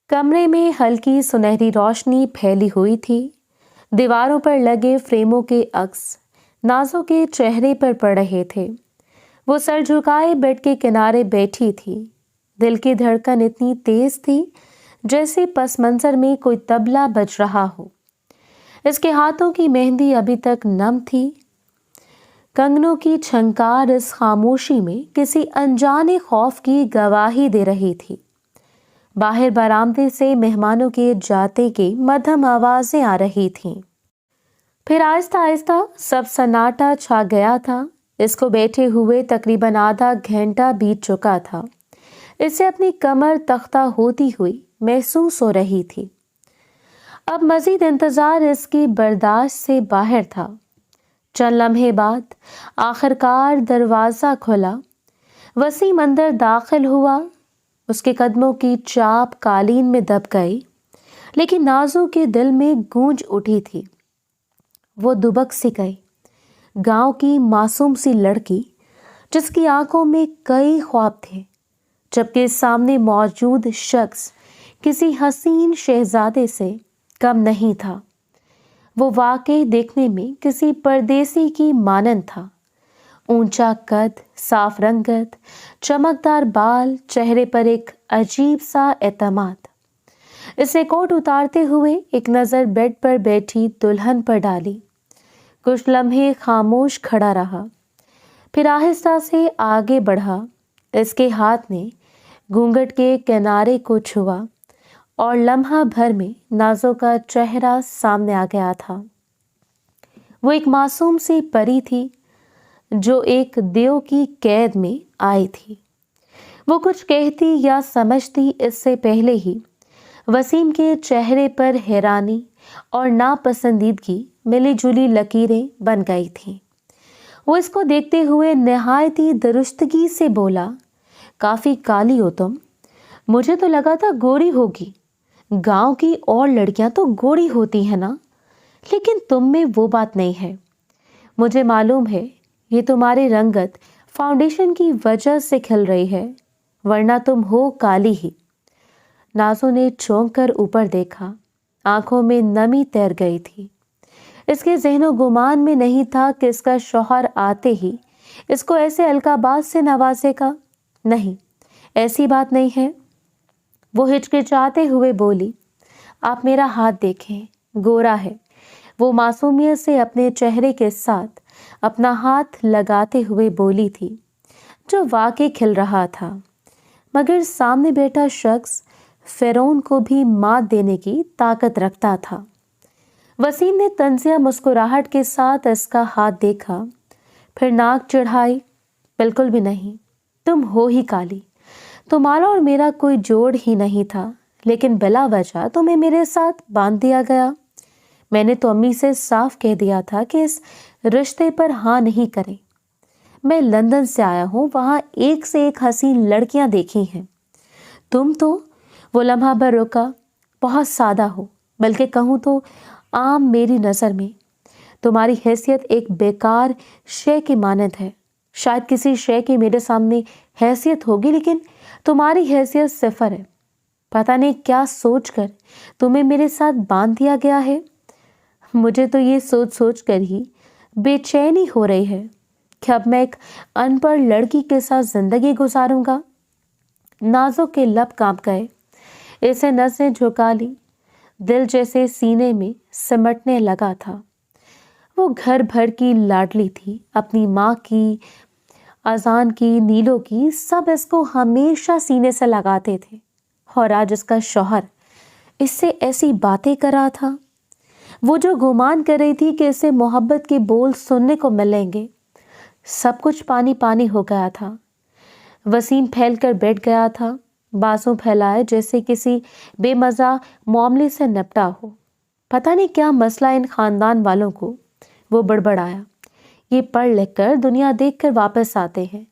कमरे में हल्की सुनहरी रोशनी फैली हुई थी। दीवारों पर लगे फ्रेमों के अक्स नाजो के चेहरे पर पड़ रहे थे। वो सर झुकाए बेड के किनारे बैठी थी। दिल की धड़कन इतनी तेज थी जैसे पस मंजर में कोई तबला बज रहा हो। इसके हाथों की मेहंदी अभी तक नम थी। कंगनों की छंकार इस खामोशी में किसी अनजाने खौफ की गवाही दे रही थी। बाहर बरामदे से मेहमानों के जाते की मध्यम आवाजें आ रही थीं। फिर आहिस्ता आहिस्ता सब सन्नाटा छा गया था। इसको बैठे हुए तकरीबन आधा घंटा बीत चुका था। इससे अपनी कमर तख्ता होती हुई महसूस हो रही थी। अब मजीद इंतजार इसकी बर्दाश्त से बाहर था। चंद लम्हे बाद आखिरकार दरवाजा खुला। वसीम अंदर दाखिल हुआ। उसके कदमों की चाप कालीन में दब गई, लेकिन नाजो के दिल में गूंज उठी थी। वो दुबक सी गई। गांव की मासूम सी लड़की जिसकी आंखों में कई ख्वाब थे, जबकि सामने मौजूद शख्स किसी हसीन शहजादे से कम नहीं था। वो वाकई देखने में किसी परदेसी की मानंद था। ऊंचा कद, साफ रंगत, चमकदार बाल, चेहरे पर एक अजीब सा एतमाद। इसने कोट उतारते हुए एक नज़र बेड पर बैठी दुल्हन पर डाली। कुछ लम्हे खामोश खड़ा रहा, फिर आहिस्ता से आगे बढ़ा। इसके हाथ ने घूंघट के किनारे को छुआ और लम्हा भर में नाजो का चेहरा सामने आ गया था। वो एक मासूम सी परी थी जो एक देव की कैद में आई थी। वो कुछ कहती या समझती इससे पहले ही वसीम के चेहरे पर हैरानी और नापसंदीदगी मिली जुली लकीरें बन गई थीं। वो इसको देखते हुए निहायती दुरुस्तगी से बोला, काफ़ी काली हो तुम। मुझे तो लगा था गोरी होगी। गांव की और लड़कियां तो गोरी होती हैं ना, लेकिन तुम में वो बात नहीं है। मुझे मालूम है ये तुम्हारी रंगत फाउंडेशन की वजह से खिल रही है, वरना तुम हो काली ही। नाजो ने चौंक कर ऊपर देखा। आंखों में नमी तैर गई थी। इसके ज़हनो गुमान में नहीं था कि इसका शौहर आते ही इसको ऐसे अलकाबाज से नवाजेगा। नहीं, ऐसी बात नहीं है। वो हिचकिचाते हुए बोली, आप मेरा हाथ देखें, गोरा है। वो मासूमियत से अपने चेहरे के साथ अपना हाथ लगाते हुए बोली थी, जो वाकई खिल रहा था। मगर सामने बैठा शख्स फिरौन को भी मात देने की ताकत रखता था। वसीम ने तंजिया मुस्कुराहट के साथ इसका हाथ देखा, फिर नाक चढ़ाई। बिल्कुल भी नहीं, तुम हो ही काली। तुम्हारा और मेरा कोई जोड़ ही नहीं था, लेकिन बिला वजह तुम्हें मेरे साथ बांध दिया गया। मैंने तो अम्मी से साफ कह दिया था कि इस रिश्ते पर हाँ नहीं करें। मैं लंदन से आया हूँ, वहाँ एक से एक हसीन लड़कियाँ देखी हैं। तुम तो, वो लम्हा भर रुका, बहुत सादा हो, बल्कि कहूँ तो आम मेरी नज़र में। तुम्हारी हैसियत एक बेकार शय की मानद है। शायद किसी शय की मेरे सामने हैसियत होगी, लेकिन तुम्हारी हैसियत सिफर है। पता नहीं क्या सोचकर तुम्हें मेरे साथ बांध दिया गया है। मुझे तो ये सोच सोच कर ही बेचैनी हो रही है कि अब मैं एक अनपढ़ लड़की के साथ जिंदगी गुजारूंगा। नाजो के लब कांप गए। इसे नसें झुका ली। दिल जैसे सीने में सिमटने लगा था। वो घर भर की लाडली थी। अपनी माँ की, अजान की, नीलो की, सब इसको हमेशा सीने से लगाते थे। और आज इसका शौहर इससे ऐसी बातें कर रहा था। वो जो गुमान कर रही थी कि इसे मोहब्बत के बोल सुनने को मिलेंगे, सब कुछ पानी पानी हो गया था। वसीम फैलकर बैठ गया था, बाजू फैलाए जैसे किसी बेमज़ा मामले से निपटा हो। पता नहीं क्या मसला इन खानदान वालों को। वो बड़बड़ाया, ये पढ़ लिख कर दुनिया देख कर वापस आते हैं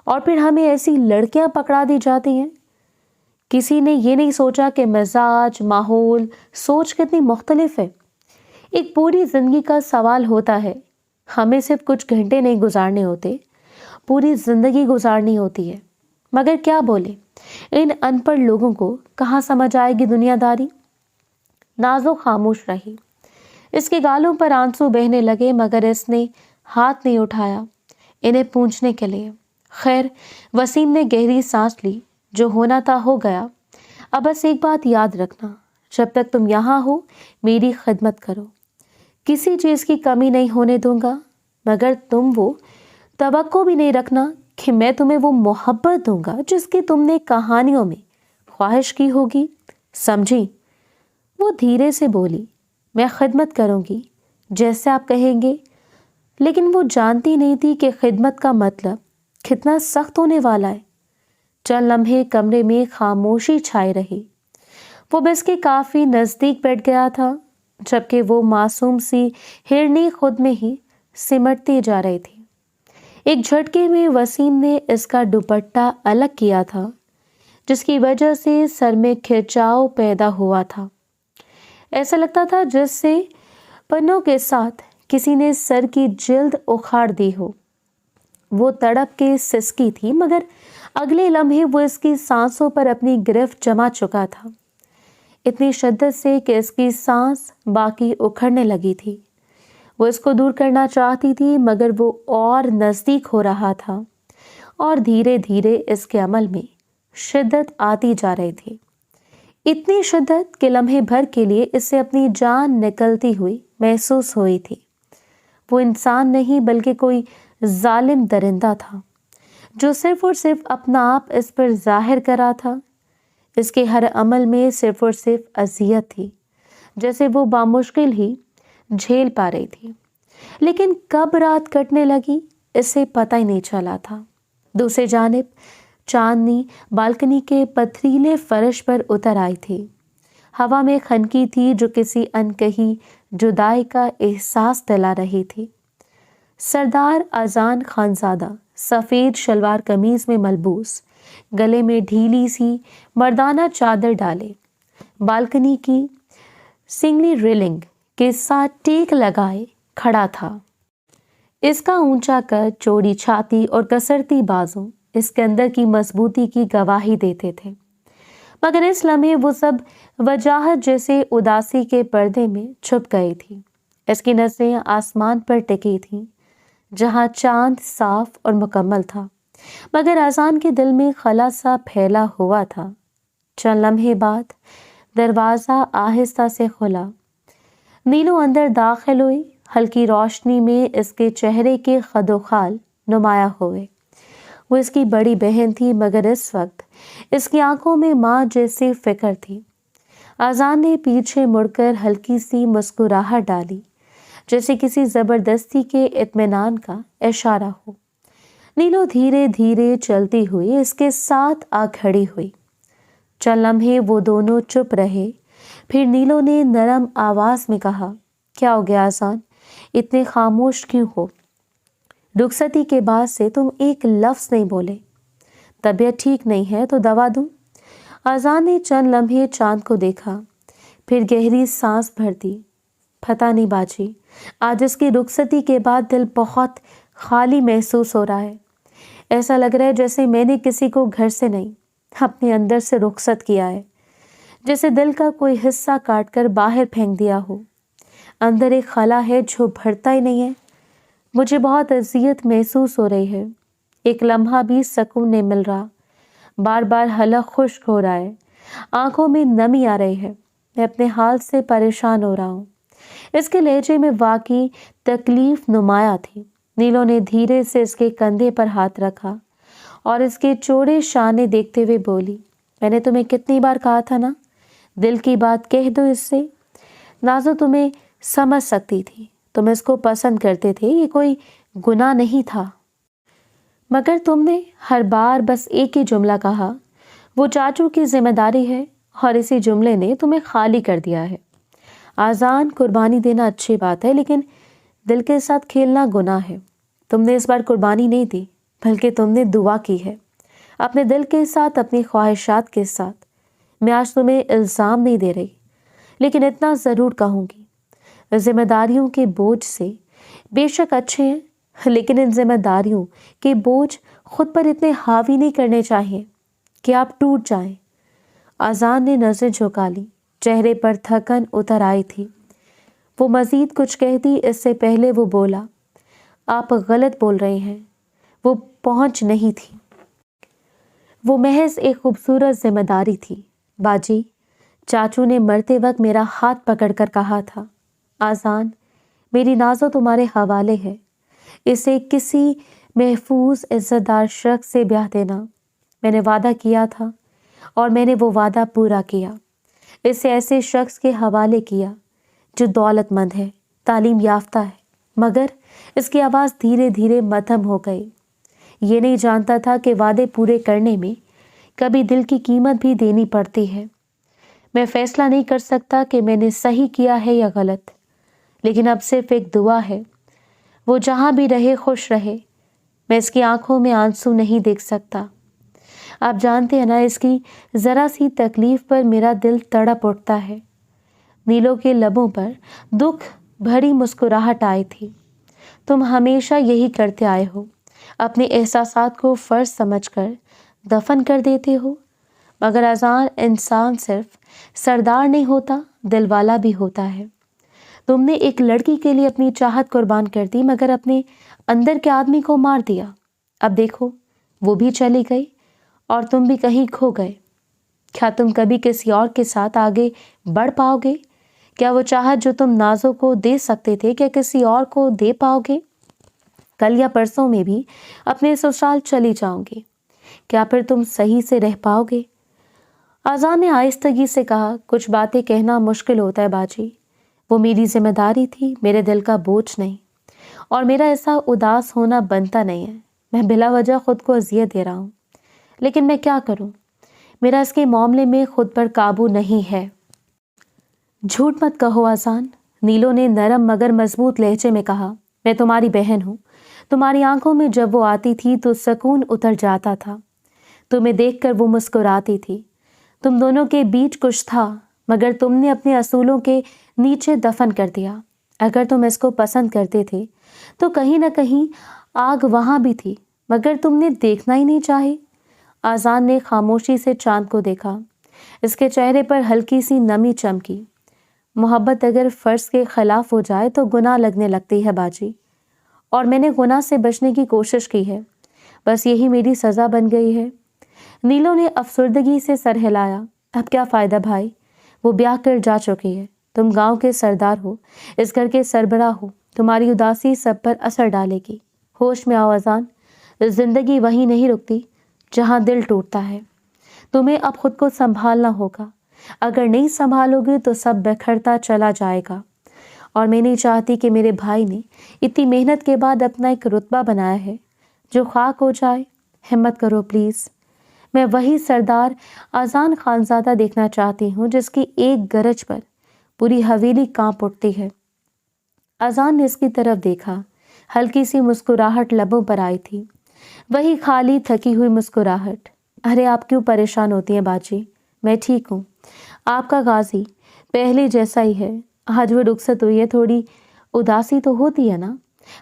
और फिर हमें ऐसी लड़कियां पकड़ा दी जाती हैं। किसी ने ये नहीं सोचा कि मिजाज, माहौल, सोच कितनी मुख्तलिफ है। एक पूरी जिंदगी का सवाल होता है। हमें सिर्फ कुछ घंटे नहीं गुजारने होते, पूरी जिंदगी गुजारनी होती है। मगर क्या बोले, इन अनपढ़ लोगों को कहाँ समझ आएगी दुनियादारी। नाज़ो खामोश रही। इसके गालों पर आंसू बहने लगे मगर इसने हाथ नहीं उठाया इन्हें पूछने के लिए। खैर, वसीम ने गहरी सांस ली। जो होना था हो गया। अब बस एक बात याद रखना, जब तक तुम यहाँ हो मेरी खिदमत करो, किसी चीज़ की कमी नहीं होने दूंगा, मगर तुम वो तवक्को भी नहीं रखना कि मैं तुम्हें वो मोहब्बत दूंगा जिसकी तुमने कहानियों में ख्वाहिश की होगी, समझी। वो धीरे से बोली, मैं खिदमत करूंगी जैसे आप कहेंगे। लेकिन वो जानती नहीं थी कि खिदमत का मतलब कितना सख्त होने वाला है। चंद लम्हे कमरे में खामोशी छाई रही। वो बस के काफ़ी नज़दीक बैठ गया था, जबकि वो मासूम सी हिरनी खुद में ही सिमटती जा रही थी। एक झटके में वसीम ने इसका दुपट्टा अलग किया था, जिसकी वजह से सर में खिंचाव पैदा हुआ था। ऐसा लगता था जैसे पन्नों के साथ किसी ने सर की जिल्द उखाड़ दी हो। वो तड़प के सिसकी थी, मगर अगले लम्हे वो इसकी सांसों पर अपनी गिरफ्त जमा चुका था, इतनी शिद्दत से कि इसकी सांस बाकी उखड़ने लगी थी। वो इसको दूर करना चाहती थी, मगर वो और नज़दीक हो रहा था और धीरे धीरे इसके अमल में शिद्दत आती जा रही थी। इतनी शिद्दत कि लम्हे भर के लिए इसे अपनी जान निकलती हुई महसूस हुई थी। वो इंसान नहीं बल्कि कोई जालिम दरिंदा था, जो सिर्फ और सिर्फ अपना आप इस पर जाहिर करा था। इसके हर अमल में सिर्फ और सिर्फ अजियत थी, जैसे वो बामुश्किल ही झेल पा रही थी। लेकिन कब रात कटने लगी इसे पता ही नहीं चला था। दूसरी जानिब चांदनी बालकनी के पथरीले फर्श पर उतर आई थी। हवा में खनकी थी जो किसी अनकही जुदाई का एहसास दिला रही थी। सरदार अजान खानजादा सफ़ेद शलवार कमीज में मलबूस, गले में ढीली सी मर्दाना चादर डाले, बालकनी की सिंगली रेलिंग के साथ टेक लगाए खड़ा था। इसका ऊंचा कद, चौड़ी छाती और कसरती बाजू इसके अंदर की मजबूती की गवाही देते थे। मगर इस लम्हे वो सब वजाहत जैसे उदासी के पर्दे में छुप गई थी। इसकी नज़रें आसमान पर टिकी थीं, जहां चांद साफ और मुकम्मल था, मगर अजान के दिल में खला सा फैला हुआ था। चंद लम्हे बाद दरवाज़ा आहिस्ता से खुला। नीलू अंदर दाखिल हुई। हल्की रोशनी में इसके चेहरे के खदोखाल नुमाया हुए। वो इसकी बड़ी बहन थी, मगर इस वक्त इसकी आंखों में माँ जैसी फिक्र थी। अजान ने पीछे मुड़कर हल्की सी मुस्कुराहट डाली, जैसे किसी ज़बरदस्ती के इत्मीनान का इशारा हो। नीलू धीरे धीरे चलती हुई इसके साथ आ खड़ी हुई। चंद लम्हे वो दोनों चुप रहे। फिर नीलू ने नरम आवाज़ में कहा, क्या हो गया अजान, इतने खामोश क्यों हो? रुखसती के बाद से तुम एक लफ्ज़ नहीं बोले। तबीयत ठीक नहीं है तो दवा दूं? अजान ने चंद लम्हे चांद को देखा, फिर गहरी सांस भर दी। पता नहीं बाजी, आज इसकी रुखसती के बाद दिल बहुत खाली महसूस हो रहा है। ऐसा लग रहा है जैसे मैंने किसी को घर से नहीं, अपने अंदर से रुखसत किया है, जैसे दिल का कोई हिस्सा काट कर बाहर फेंक दिया हो। अंदर एक खला है जो भरता ही नहीं है। मुझे बहुत अजियत महसूस हो रही है। एक लम्हा भी सुकून नहीं मिल रहा। बार बार हलक खुश्क हो रहा है, आंखों में नमी आ रही है। मैं अपने हाल से परेशान हो रहा हूँ। इसके लहजे में वाकई तकलीफ नुमाया थी। नीलो ने धीरे से इसके कंधे पर हाथ रखा और इसके चौड़े शाने देखते हुए बोली, मैंने तुम्हें कितनी बार कहा था ना, दिल की बात कह दो इससे। नाज़ो तुम्हें समझ सकती थी, तुम इसको पसंद करते थे, ये कोई गुनाह नहीं था। मगर तुमने हर बार बस एक ही जुमला कहा, वो चाचू की जिम्मेदारी है, और इसी जुमले ने तुम्हें खाली कर दिया है। आज़ान, कुर्बानी देना अच्छी बात है, लेकिन दिल के साथ खेलना गुनाह है। तुमने इस बार कुर्बानी नहीं दी, बल्कि तुमने दुआ की है, अपने दिल के साथ, अपनी ख्वाहिशात के साथ। मैं आज तुम्हें इल्ज़ाम नहीं दे रही, लेकिन इतना ज़रूर कहूँगी, जिम्मेदारियों के बोझ से बेशक अच्छे हैं, लेकिन इन जिम्मेदारियों के बोझ खुद पर इतने हावी नहीं करने चाहिए कि आप टूट जाएं। आजान ने नजरें झुका ली, चेहरे पर थकन उतर आई थी। वो मजीद कुछ कहती इससे पहले वो बोला, आप गलत बोल रहे हैं। वो पहुंच नहीं थी, वो महज एक खूबसूरत जिम्मेदारी थी। बाजी, चाचू ने मरते वक्त मेरा हाथ पकड़कर कहा था, आजान, मेरी नाज़ो तुम्हारे हवाले है। इसे किसी महफूज इज्जतदार शख्स से ब्याह देना। मैंने वादा किया था और मैंने वो वादा पूरा किया। इसे ऐसे शख्स के हवाले किया जो दौलतमंद है, तालीम याफ्ता है, मगर इसकी आवाज़ धीरे धीरे मध्यम हो गई। ये नहीं जानता था कि वादे पूरे करने में कभी दिल की कीमत भी देनी पड़ती है। मैं फैसला नहीं कर सकता कि मैंने सही किया है या गलत, लेकिन अब सिर्फ एक दुआ है, वो जहाँ भी रहे खुश रहे। मैं इसकी आंखों में आंसू नहीं देख सकता। आप जानते हैं ना, इसकी ज़रा सी तकलीफ पर मेरा दिल तड़प उठता है। नीलो के लबों पर दुख भरी मुस्कुराहट आई थी। तुम हमेशा यही करते आए हो, अपने एहसासात को फ़र्ज समझकर दफन कर देते हो। मगर आजान, इंसान सिर्फ सरदार नहीं होता, दिलवाला भी होता है। तुमने एक लड़की के लिए अपनी चाहत कुर्बान कर दी, मगर अपने अंदर के आदमी को मार दिया। अब देखो, वो भी चली गई और तुम भी कहीं खो गए। क्या तुम कभी किसी और के साथ आगे बढ़ पाओगे? क्या वो चाहत जो तुम नाज़ों को दे सकते थे, क्या किसी और को दे पाओगे? कल या परसों में भी अपने ससुराल चली जाओगे, क्या फिर तुम सही से रह पाओगे? आजान ने आहिस्तगी से कहा, कुछ बातें कहना मुश्किल होता है बाजी। वो मेरी जिम्मेदारी थी, मेरे दिल का बोझ नहीं, और मेरा ऐसा उदास होना बनता नहीं है। मैं बिला वजह खुद को अजियत दे रहा हूँ, लेकिन मैं क्या करूँ? मेरा इसके मामले में खुद पर काबू नहीं है। झूठ मत कहो आजान, नीलो ने नरम मगर मजबूत लहजे में कहा। मैं तुम्हारी बहन हूँ। तुम्हारी आंखों में जब वो आती थी तो सुकून उतर जाता था। तुम्हें देखकर वो मुस्कुराती थी। तुम दोनों के बीच कुछ था, मगर तुमने अपने असूलों के नीचे दफन कर दिया। अगर तुम इसको पसंद करते थे तो कहीं ना कहीं आग वहां भी थी, मगर तुमने देखना ही नहीं चाहे। आजान ने खामोशी से चांद को देखा। इसके चेहरे पर हल्की सी नमी चमकी। मोहब्बत अगर फर्ज के खिलाफ हो जाए तो गुनाह लगने लगती है बाजी, और मैंने गुनाह से बचने की कोशिश की है। बस यही मेरी सज़ा बन गई है। नीलो ने अफसुर्दगी से सर हिलाया। अब क्या फ़ायदा भाई, वो ब्याह कर जा चुकी है। तुम गांव के सरदार हो, इस घर के सरबराह हो। तुम्हारी उदासी सब पर असर डालेगी। होश में आओ आजान, जिंदगी वहीं नहीं रुकती जहां दिल टूटता है। तुम्हें अब खुद को संभालना होगा। अगर नहीं संभालोगे तो सब बिखरता चला जाएगा। और मैं नहीं चाहती कि मेरे भाई ने इतनी मेहनत के बाद अपना एक रुतबा बनाया है जो खाक हो जाए। हिम्मत करो प्लीज़। मैं वही सरदार आजान खानज़ादा देखना चाहती हूँ जिसकी एक गरज पर पूरी हवेली कांप उठती है। आजान ने इसकी तरफ देखा। हल्की सी मुस्कुराहट लबों पर आई थी, वही खाली थकी हुई मुस्कुराहट। अरे आप क्यों परेशान होती हैं बाजी, मैं ठीक हूँ। आपका गाजी पहले जैसा ही है। आज वो रुखसत हुई है, थोड़ी उदासी तो होती है ना।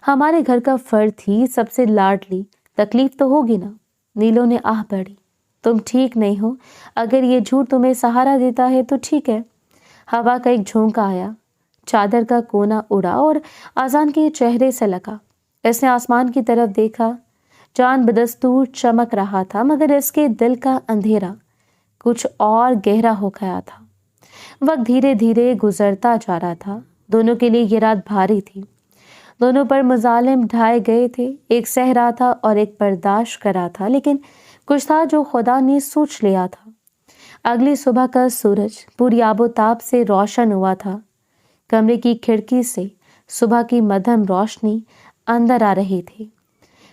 हमारे घर का फर्द थी, सबसे लाडली, तकलीफ तो होगी ना। नीलो ने आह भरी। तुम ठीक नहीं हो। अगर ये झूठ तुम्हें सहारा देता है तो ठीक है। हवा का एक झोंका आया, चादर का कोना उड़ा और आजान के चेहरे से लगा। इसने आसमान की तरफ देखा। चांद बदस्तूर चमक रहा था, मगर इसके दिल का अंधेरा कुछ और गहरा हो गया था। वक्त धीरे धीरे गुजरता जा रहा था। दोनों के लिए ये रात भारी थी। दोनों पर मजालिम ढाए गए थे। एक सह रहा था और एक बर्दाश्त कर रहा था, लेकिन कुछ था जो खुदा ने सोच लिया था। अगली सुबह का सूरज पूरी आबोताब से रोशन हुआ था। कमरे की खिड़की से सुबह की मध्यम रोशनी अंदर आ रही थी।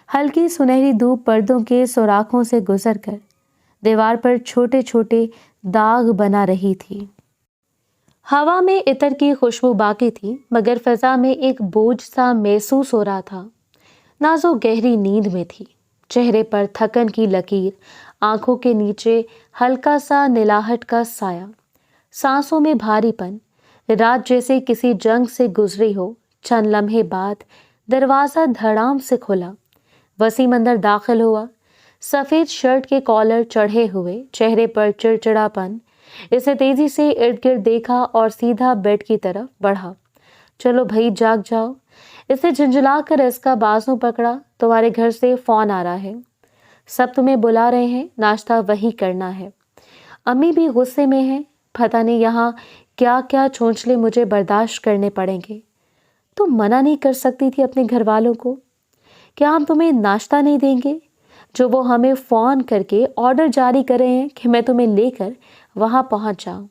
हल्की सुनहरी धूप पर्दों के सुराखों से गुजरकर दीवार पर छोटे छोटे दाग बना रही थी। हवा में इत्र की खुशबू बाकी थी, मगर फिजा में एक बोझ सा महसूस हो रहा था। नाज़ो गहरी नींद में थी। चेहरे पर थकन की लकीर, आंखों के नीचे हल्का सा नीलाहट का साया, सांसों में भारीपन। रात जैसे किसी जंग से गुजरी हो। चंद लम्हे बाद दरवाजा धड़ाम से खुला। वसीम अंदर दाखिल हुआ। सफेद शर्ट के कॉलर चढ़े हुए, चेहरे पर चिड़चिड़ापन। इसे तेजी से इर्द गिर्द देखा और सीधा बेड की तरफ बढ़ा। चलो भाई जाग जाओ। इसे झुंझुलाकर इसका बाजू पकड़ा। तुम्हारे घर से फोन आ रहा है, सब तुम्हें बुला रहे हैं, नाश्ता वही करना है। अम्मी भी गुस्से में है, पता नहीं यहाँ क्या क्या चोंचले मुझे बर्दाश्त करने पड़ेंगे। तुम मना नहीं कर सकती थी अपने घर वालों को? क्या हम तुम्हें नाश्ता नहीं देंगे जो वो हमें फ़ोन करके ऑर्डर जारी कर रहे हैं कि मैं तुम्हें लेकर वहाँ पहुँच जाऊँ?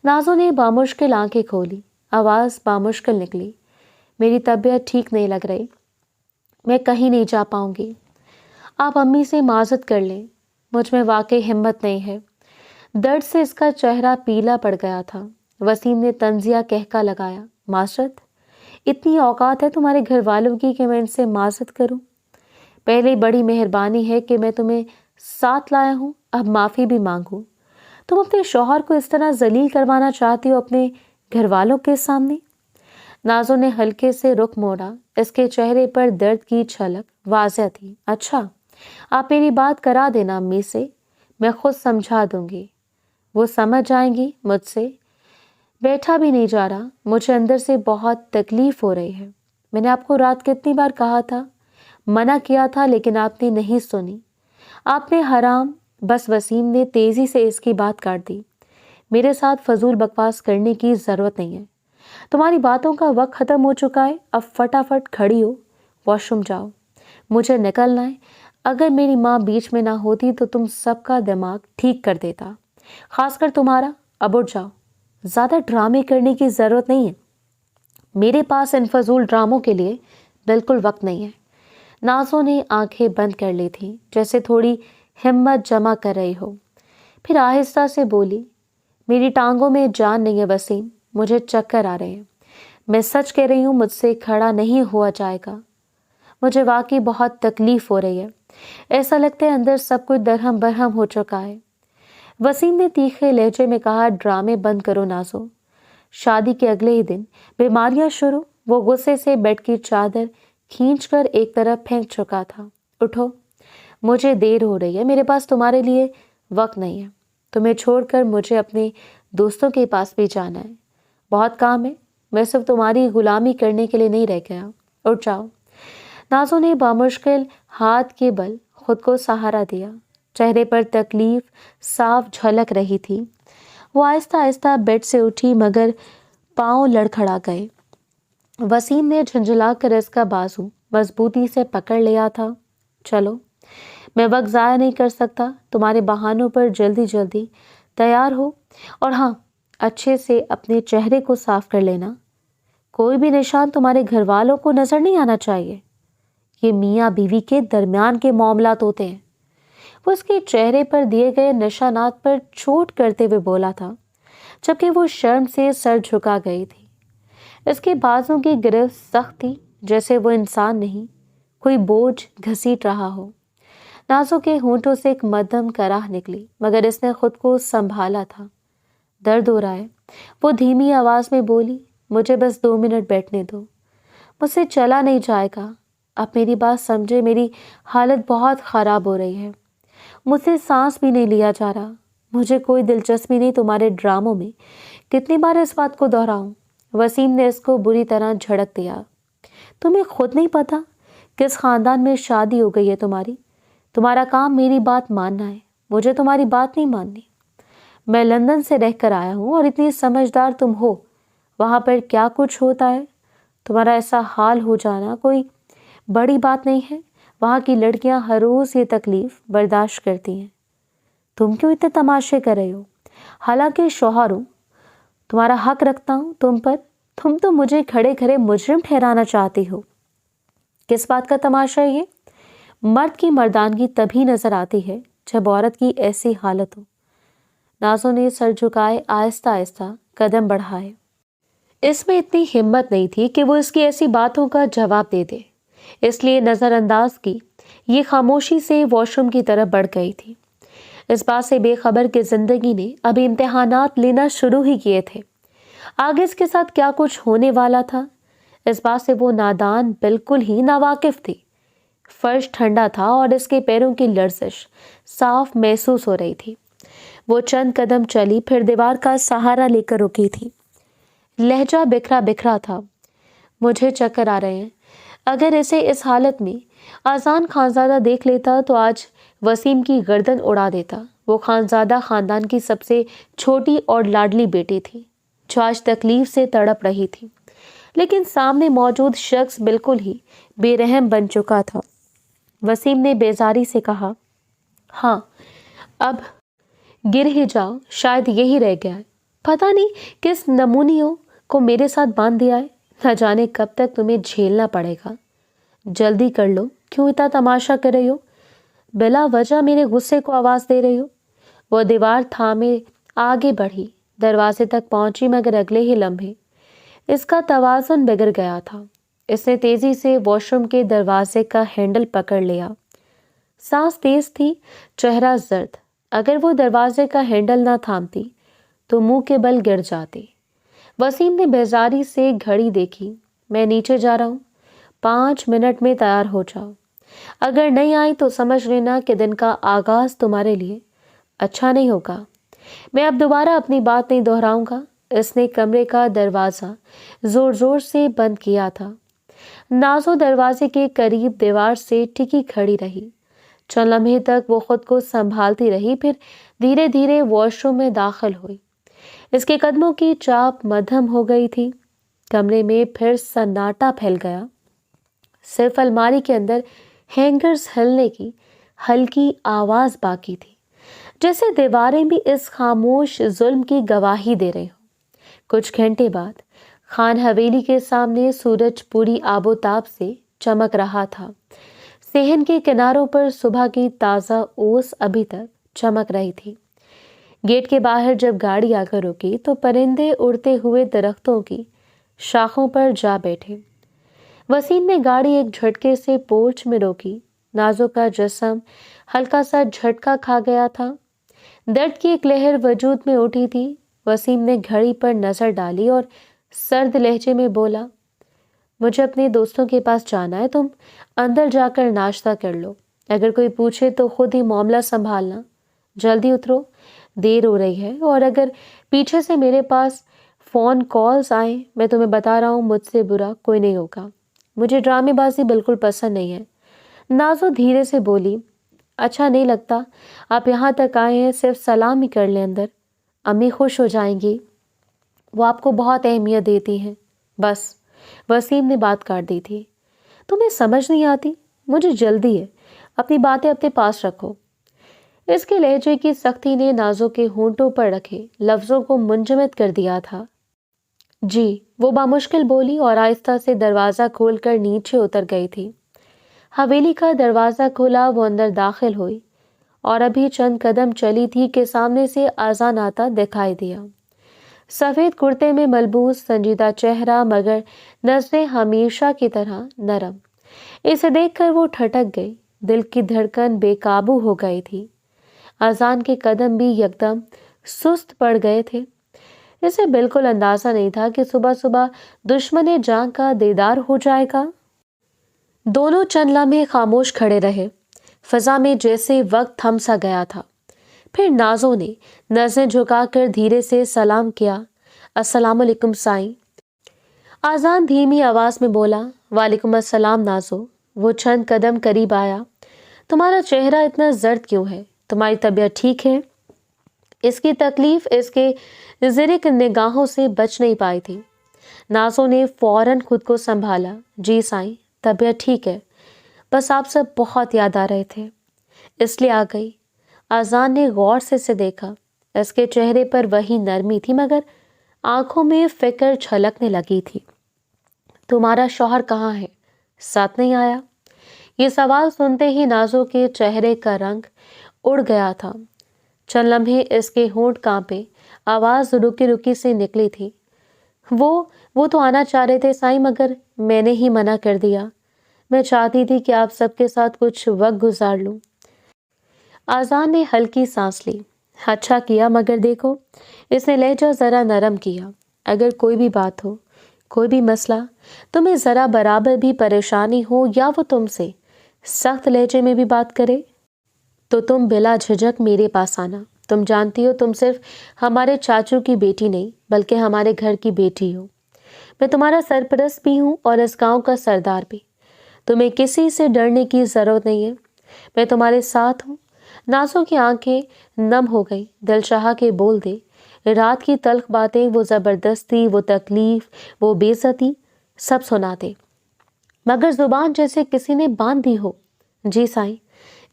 नाज़ो ने बामुश्किल आंखें खोली। आवाज़ बामुश्किल निकली। मेरी तबीयत ठीक नहीं लग रही, मैं कहीं नहीं जा पाऊँगी। आप अम्मी से माज़रत कर लें, मुझ में वाकई हिम्मत नहीं है। दर्द से इसका चेहरा पीला पड़ गया था। वसीम ने तंजिया कहका लगाया। माज़रत? इतनी औकात है तुम्हारे घर वालों की कि मैं इनसे माज़रत करूं? पहले बड़ी मेहरबानी है कि मैं तुम्हें साथ लाया हूं, अब माफ़ी भी मांगू। तुम अपने शौहर को इस तरह जलील करवाना चाहती हो अपने घर वालों के सामने? नाज़ो ने हल्के से रुख मोड़ा। इसके चेहरे पर दर्द की झलक वाज़ह थी। अच्छा, आप मेरी बात करा देना अम्मी से, मैं खुद समझा दूंगी, वो समझ जाएंगी। मुझसे बैठा भी नहीं जा रहा, मुझे अंदर से बहुत तकलीफ हो रही है। मैंने आपको रात कितनी बार कहा था, मना किया था, लेकिन आपने नहीं सुनी। आपने हराम। बस वसीम ने तेजी से इसकी बात काट दी। मेरे साथ फजूल बकवास करने की जरूरत नहीं है। तुम्हारी बातों का वक्त खत्म हो चुका है। अब फटाफट खड़ी हो, वॉशरूम जाओ, मुझे निकलना है। अगर मेरी माँ बीच में ना होती तो तुम सबका दिमाग ठीक कर देता, खासकर तुम्हारा। अब उठ जाओ, ज़्यादा ड्रामे करने की ज़रूरत नहीं है। मेरे पास इन फजूल ड्रामों के लिए बिल्कुल वक्त नहीं है। नाज़ो ने आंखें बंद कर ली थी, जैसे थोड़ी हिम्मत जमा कर रही हो। फिर आहिस्ता से बोली, मेरी टांगों में जान नहीं है वसीम, मुझे चक्कर आ रहे हैं। मैं सच कह रही हूँ, मुझसे खड़ा नहीं हुआ जाएगा। मुझे वाकई बहुत तकलीफ हो रही है। ऐसा लगता है अंदर सब कुछ दरहम बरहम हो चुका है। वसीम ने तीखे लहजे में कहा, ड्रामे बंद करो नाज़ो। शादी के अगले ही दिन बीमारियां शुरू। वो गुस्से से बेड की चादर खींचकर एक तरफ फेंक चुका था। उठो, मुझे देर हो रही है, मेरे पास तुम्हारे लिए वक्त नहीं है। तुम्हें छोड़कर मुझे अपने दोस्तों के पास भी जाना है, बहुत काम है। मैं सिर्फ तुम्हारी गुलामी करने के लिए नहीं रह गया। उठ जाओ। नाज़ो ने बामुश्किल हाथ के बल खुद को सहारा दिया। चेहरे पर तकलीफ साफ झलक रही थी। वो आहिस्ता आहिस्ता बेड से उठी, मगर पांव लड़खड़ा गए। वसीम ने झंझलाकर इसका बाजू मजबूती से पकड़ लिया था। चलो, मैं वक्त ज़ाया नहीं कर सकता। तुम्हारे बहानों पर जल्दी जल्दी तैयार हो, और हाँ, अच्छे से अपने चेहरे को साफ कर लेना। कोई भी निशान तुम्हारे घर वालों को नजर नहीं आना चाहिए। ये मियाँ बीवी के दरमियान के मामलात होते हैं। वो उसके चेहरे पर दिए गए निशानात पर चोट करते हुए बोला था, जबकि वो शर्म से सर झुका गई थी। इसके बाजू की गिरफ्त सख्त थी, जैसे वो इंसान नहीं, कोई बोझ घसीट रहा हो। नाज़ो के होंठों से एक मध्यम कराह निकली, मगर इसने खुद को संभाला था। दर्द हो रहा है, वो धीमी आवाज में बोली। मुझे बस 2 मिनट बैठने दो, मुझसे चला नहीं जाएगा। आप मेरी बात समझे, मेरी हालत बहुत ख़राब हो रही है, मुझसे सांस भी नहीं लिया जा रहा। मुझे कोई दिलचस्पी नहीं तुम्हारे ड्रामों में, कितनी बार इस बात को दोहराऊं? वसीम ने इसको बुरी तरह झड़क दिया। तुम्हें खुद नहीं पता किस खानदान में शादी हो गई है तुम्हारी? तुम्हारा काम मेरी बात मानना है, मुझे तुम्हारी बात नहीं माननी। मैं लंदन से रहकर आया हूँ, और इतनी समझदार तुम हो, वहाँ पर क्या कुछ होता है। तुम्हारा ऐसा हाल हो जाना कोई बड़ी बात नहीं है। वहाँ की लड़कियाँ हर रोज़ ये तकलीफ बर्दाश्त करती हैं। तुम क्यों इतने तमाशे कर रहे हो? हालांकि शौहर हूँ, तुम्हारा हक रखता हूँ तुम पर। तुम तो मुझे खड़े खड़े मुजरिम ठहराना चाहती हो। किस बात का तमाशा है ये? मर्द की मर्दानगी तभी नजर आती है जब औरत की ऐसी हालत हो। नाज़ो ने सर झुकाए आहिस्ता आहिस्ता कदम बढ़ाए। इसमें इतनी हिम्मत नहीं थी कि वो इसकी ऐसी बातों का जवाब दे दे, इसलिए नज़रअंदाज की ये खामोशी से वॉशरूम की तरफ बढ़ गई थी। इस बात से बेखबर कि जिंदगी ने अभी इम्तिहानात लेना शुरू ही किए थे। आगे इसके साथ क्या कुछ होने वाला था, इस बात से वो नादान बिल्कुल ही नावाकिफ थी। फर्श ठंडा था और इसके पैरों की लर्जिश साफ महसूस हो रही थी। वो चंद कदम चली, फिर दीवार का सहारा लेकर रुकी थी। लहजा बिखरा बिखरा था। मुझे चक्कर आ रहे हैं। अगर इसे इस हालत में आजान खानजादा देख लेता तो आज वसीम की गर्दन उड़ा देता। वो खानजादा खानदान की सबसे छोटी और लाडली बेटी थी जो आज तकलीफ से तड़प रही थी, लेकिन सामने मौजूद शख्स बिल्कुल ही बेरहम बन चुका था। वसीम ने बेजारी से कहा, हाँ अब गिर ही जाओ, शायद यही रह गया है। पता नहीं किस नमूनियों को मेरे साथ बांध दिया है, न जाने कब तक तुम्हें झेलना पड़ेगा। जल्दी कर लो, क्यों इतना तमाशा कर रही हो? बिला वजह मेरे गुस्से को आवाज दे रही हो? वो दीवार थामे आगे बढ़ी, दरवाजे तक पहुंची, मगर अगले ही लम्हे इसका तवाज़ुन बिगड़ गया था। इसने तेजी से वॉशरूम के दरवाजे का हैंडल पकड़ लिया। सांस तेज थी, चेहरा जर्द। अगर वो दरवाजे का हैंडल ना थामती तो मुंह के बल गिर जाती। वसीम ने बेजारी से घड़ी देखी। मैं नीचे जा रहा हूँ, 5 मिनट में तैयार हो जाओ। अगर नहीं आई तो समझ लेना कि दिन का आगाज तुम्हारे लिए अच्छा नहीं होगा। मैं अब दोबारा अपनी बात नहीं दोहराऊंगा। इसने कमरे का दरवाजा जोर जोर से बंद किया था। नाजो दरवाजे के करीब दीवार से टिकी खड़ी रही। चंद लम्हे तक वो खुद को संभालती रही, फिर धीरे धीरे वॉशरूम में दाखिल हुई। इसके कदमों की चाप मध्यम हो गई थी। कमरे में फिर सन्नाटा फैल गया। सिर्फ अलमारी के अंदर हैंगर्स हिलने की हल्की आवाज बाकी थी, जैसे दीवारें भी इस खामोश जुल्म की गवाही दे रही हो। कुछ घंटे बाद खान हवेली के सामने सूरज पूरी आबोताब से चमक रहा था। सेहन के किनारों पर सुबह की ताज़ा ओस अभी तक चमक रही थी। गेट के बाहर जब गाड़ी आकर रुकी तो परिंदे उड़ते हुए दरख्तों की शाखों पर जा बैठे। वसीम ने गाड़ी एक झटके से पोर्च में रोकी। नाजो का जिस्म हल्का सा झटका खा गया था। दर्द की एक लहर वजूद में उठी थी। वसीम ने घड़ी पर नजर डाली और सर्द लहजे में बोला, मुझे अपने दोस्तों के पास जाना है, तुम अंदर जाकर नाश्ता कर लो। अगर कोई पूछे तो खुद ही मामला संभालना। जल्दी उतरो, देर हो रही है। और अगर पीछे से मेरे पास फ़ोन कॉल्स आए, मैं तुम्हें बता रहा हूँ, मुझसे बुरा कोई नहीं होगा। मुझे ड्रामेबाजी बिल्कुल पसंद नहीं है। नाजो धीरे से बोली, अच्छा नहीं लगता आप यहाँ तक आए हैं, सिर्फ सलाम ही कर लें अंदर। अम्मी खुश हो जाएंगी, वो आपको बहुत अहमियत देती हैं। बस, वसीम ने बात काट दी थी। तुम्हें समझ नहीं आती, मुझे जल्दी है, अपनी बातें अपने पास रखो। इसके लहजे की सख्ती ने नाजो के होंठों पर रखे लफ्जों को मुंजमद कर दिया था। जी, वो बामुश्किल बोली और आहिस्ता से दरवाज़ा खोलकर नीचे उतर गई थी। हवेली का दरवाज़ा खोला, वो अंदर दाखिल हुई और अभी चंद कदम चली थी कि सामने से आजान आता दिखाई दिया। सफ़ेद कुर्ते में मलबूस, संजीदा चेहरा, मगर नजरें हमेशा की तरह नरम। इसे देखकर वो ठटक गई। दिल की धड़कन बेकाबू हो गई थी। अजान के कदम भी यकदम सुस्त पड़ गए थे। इसे बिल्कुल अंदाजा नहीं था कि सुबह सुबह दुश्मन जान का दीदार हो जाएगा। दोनों चंद लम्हे खामोश खड़े रहे। फिजा में जैसे वक्त थम सा गया था। फिर नाजो ने नजरें झुकाकर धीरे से सलाम किया, अस्सलामुअलैकुम साईं। आजान धीमी आवाज में बोला, वालेकुम अस्सलाम नाजो। वो चंद कदम करीब आया। तुम्हारा चेहरा इतना जर्द क्यों है? तुम्हारी तबीयत ठीक है? इसकी तकलीफ इसके ज़िरिक निगाहों से बच नहीं पाई थी। नाजो ने फौरन खुद को संभाला। जी साईं, तबीयत ठीक है, बस आप सब बहुत याद आ रहे थे, इसलिए आ गई। आजान ने गौर से इसे देखा। इसके चेहरे पर वही नरमी थी, मगर आंखों में फिक्र छलकने लगी थी। तुम्हारा शौहर कहाँ है? साथ नहीं आया? ये सवाल सुनते ही नाजो के चेहरे का रंग उड़ गया था। चंद लम्हे इसके होंठ कांपे। आवाज रुकी रुकी से निकली थी, वो तो आना चाह रहे थे साईं, मगर मैंने ही मना कर दिया। मैं चाहती थी कि आप सबके साथ कुछ वक्त गुजार लूं। आजान ने हल्की सांस ली। अच्छा किया, मगर देखो, इसने लहजा जरा नरम किया। अगर कोई भी बात हो, कोई भी मसला, तुम्हें जरा बराबर भी परेशानी हो या वो तुमसे सख्त लहजे में भी बात करे तो तुम बिला झिझक मेरे पास आना। तुम जानती हो तुम सिर्फ हमारे चाचू की बेटी नहीं बल्कि हमारे घर की बेटी हो। मैं तुम्हारा सरपरस्त भी हूँ और इस गांव का सरदार भी। तुम्हें किसी से डरने की जरूरत नहीं है, मैं तुम्हारे साथ हूँ। नाज़ों की आंखें नम हो गई। दिल चाहा के बोल दे। रात की तल्ख बातें, वो जबरदस्ती, वो तकलीफ, वो बेइज्जती सब सुना दे, मगर जुबान जैसे किसी ने बांध दी हो। जी साईं,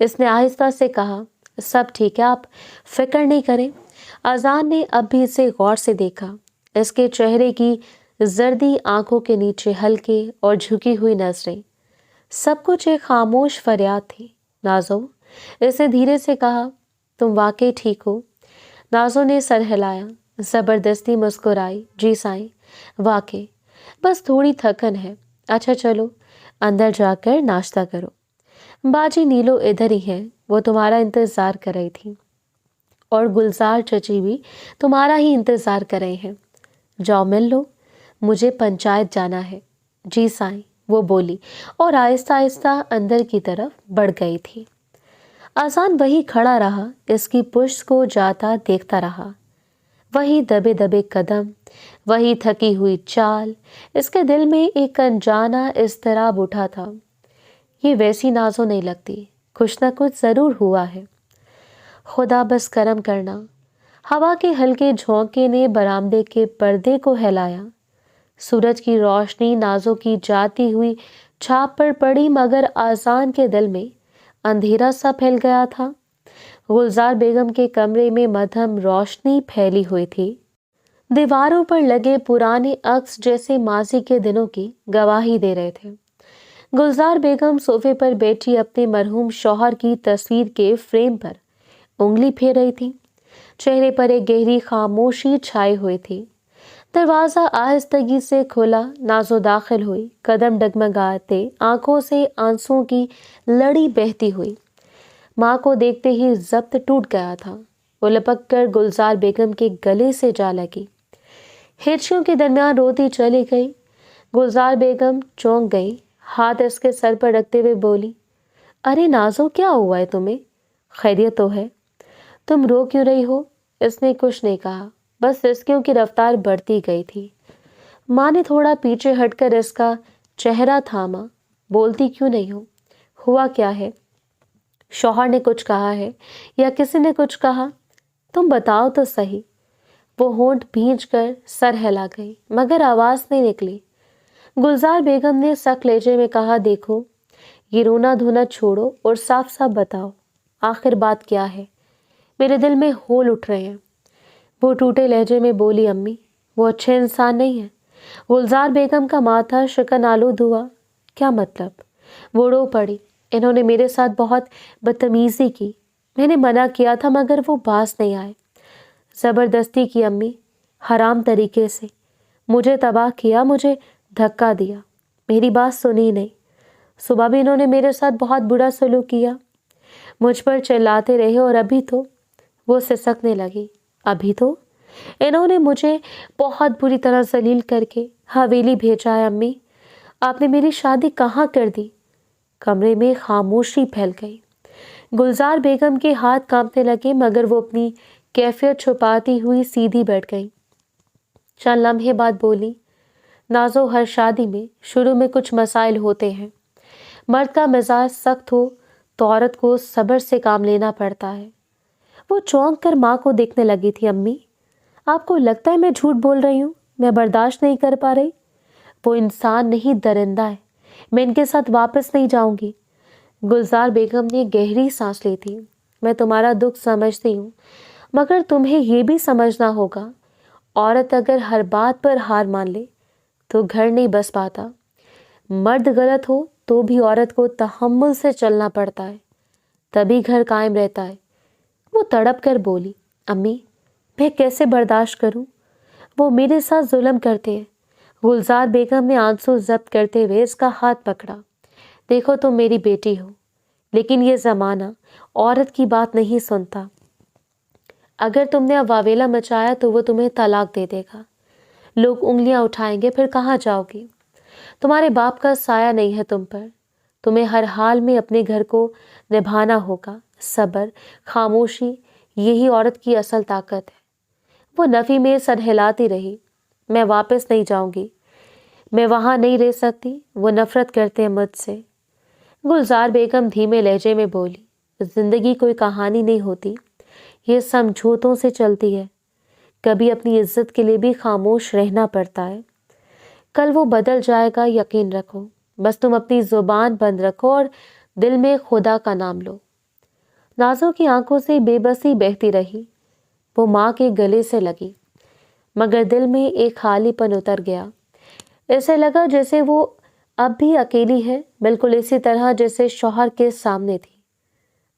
इसने आहिस्ता से कहा। सब ठीक है, आप फिक्र नहीं करें। अजान ने अब भी इसे गौर से देखा। इसके चेहरे की जर्दी आंखों के नीचे हल्के और झुकी हुई नजरें, सब कुछ एक खामोश फरियाद थी। नाज़ो, इसने धीरे से कहा, तुम वाकई ठीक हो? नाज़ो ने सर हिलाया, जबरदस्ती मुस्कुराई। जी साईं, वाकई, बस थोड़ी थकन है। अच्छा चलो अंदर जाकर नाश्ता करो। बाजी नीलो इधर ही है, वो तुम्हारा इंतजार कर रही थी, और गुलजार चची भी तुम्हारा ही इंतजार कर रहे हैं। जाओ मिल लो, मुझे पंचायत जाना है। जी साईं, वो बोली और आहिस्ता आहिस्ता अंदर की तरफ बढ़ गई थी। आसान वही खड़ा रहा, इसकी पुष्ट को जाता देखता रहा। वही दबे दबे कदम, वही थकी हुई चाल। इसके दिल में एक अनजाना इज़्तिराब उठा था। ये वैसी नाज़ो नहीं लगती, कुछ ना कुछ ज़रूर हुआ है। खुदा बस करम करना। हवा के हल्के झोंके ने बरामदे के पर्दे को हिलाया। सूरज की रोशनी नाज़ो की जाती हुई छाप पर पड़ी, मगर आज़ान के दिल में अंधेरा सा फैल गया था। गुलजार बेगम के कमरे में मध्यम रोशनी फैली हुई थी। दीवारों पर लगे पुराने अक्स जैसे माजी के दिनों की गवाही दे रहे थे। गुलजार बेगम सोफे पर बैठी अपने मरहूम शौहर की तस्वीर के फ्रेम पर उंगली फेर रही थी। चेहरे पर एक गहरी खामोशी छाई हुई थी। दरवाजा आहिस्तगी से खुला। नाज़ो दाखिल हुई, कदम डगमगाते, आंखों से आंसुओं की लड़ी बहती हुई। माँ को देखते ही जब्त टूट गया था। वो लपक कर गुलजार बेगम के गले से जा लगी, हिर्चियों के दरमियान रोती चली गई। गुलजार बेगम चौंक गई, हाथ इसके सर पर रखते हुए बोली, अरे नाज़ो, क्या हुआ है तुम्हें? खैरियत तो है? तुम रो क्यों रही हो? इसने कुछ नहीं कहा, बस रिस्कियों की रफ्तार बढ़ती गई थी। माँ ने थोड़ा पीछे हटकर इसका चेहरा थामा। बोलती क्यों नहीं हो? हुआ क्या है? शौहर ने कुछ कहा है या किसी ने कुछ कहा? तुम बताओ तो सही। वो होंठ भींच कर सर हिला गई, मगर आवाज नहीं निकली। गुलजार बेगम ने सख्त लहजे में कहा, देखो, ये रोना धोना छोड़ो और साफ साफ बताओ, आखिर बात क्या है? मेरे दिल में होल उठ रहे हैं। वो टूटे लहजे में बोली, अम्मी, वो अच्छे इंसान नहीं है। गुलजार बेगम का माथा शिकन आलूद हुआ। क्या मतलब? वो रो पड़ी। इन्होंने मेरे साथ बहुत बदतमीजी की। मैंने मना किया था मगर वो बाज नहीं आए। जबरदस्ती की अम्मी, हराम तरीके से मुझे तबाह किया, मुझे धक्का दिया, मेरी बात सुनी नहीं। सुबह भी इन्होंने मेरे साथ बहुत बुरा सलूक किया, मुझ पर चिल्लाते रहे, और अभी तो, वो सिसकने लगी, अभी तो इन्होंने मुझे बहुत बुरी तरह जलील करके हवेली भेजा है। अम्मी, आपने मेरी शादी कहाँ कर दी? कमरे में खामोशी फैल गई। गुलजार बेगम के हाथ कांपने लगे, मगर वो अपनी कैफियत छुपाती हुई सीधी बैठ गई। चंद लम्हे बाद बोली, नाज़ो, हर शादी में शुरू में कुछ मसाइल होते हैं। मर्द का मिजाज सख्त हो तो औरत को सब्र से काम लेना पड़ता है। वो चौंक कर माँ को देखने लगी थी। अम्मी, आपको लगता है मैं झूठ बोल रही हूँ? मैं बर्दाश्त नहीं कर पा रही। वो इंसान नहीं, दरिंदा है। मैं इनके साथ वापस नहीं जाऊंगी। गुलजार बेगम ने गहरी सांस ली थी। मैं तुम्हारा दुख समझती हूँ, मगर तुम्हें यह भी समझना होगा, औरत अगर हर बात पर हार मान ले तो घर नहीं बस पाता। मर्द गलत हो तो भी औरत को तहम्मुल से चलना पड़ता है, तभी घर कायम रहता है। वो तड़प कर बोली, अम्मी, मैं कैसे बर्दाश्त करूं? वो मेरे साथ जुल्म करते हैं। गुलजार बेगम ने आंसू जब्त करते हुए इसका हाथ पकड़ा। देखो, तुम मेरी बेटी हो, लेकिन ये ज़माना औरत की बात नहीं सुनता। अगर तुमने अब वावेला मचाया तो वो तुम्हें तलाक दे देगा। लोग उंगलियां उठाएंगे, फिर कहाँ जाओगी? तुम्हारे बाप का साया नहीं है तुम पर। تمہیں ہر حال میں اپنے گھر کو نبھانا ہوگا۔ صبر، خاموشی، یہی عورت کی اصل طاقت ہے۔ وہ نفی میں سر ہلاتی رہی۔ میں واپس نہیں جاؤں گی، میں وہاں نہیں رہ سکتی، وہ نفرت کرتے ہیں مجھ سے۔ گلزار بیگم دھیمے لہجے میں بولی، زندگی کوئی کہانی نہیں ہوتی، یہ سمجھوتوں سے چلتی ہے۔ کبھی اپنی عزت کے لیے بھی خاموش رہنا پڑتا ہے۔ کل وہ بدل جائے گا، یقین رکھو۔ بس تم اپنی زبان بند رکھو اور دل میں خدا کا نام لو۔ نازو کی آنکھوں سے بے بسی بہتی رہی۔ وہ ماں کے گلے سے لگی، مگر دل میں ایک خالی پن اتر گیا۔ ایسے لگا جیسے وہ اب بھی اکیلی ہے، بالکل اسی طرح جیسے شوہر کے سامنے تھی،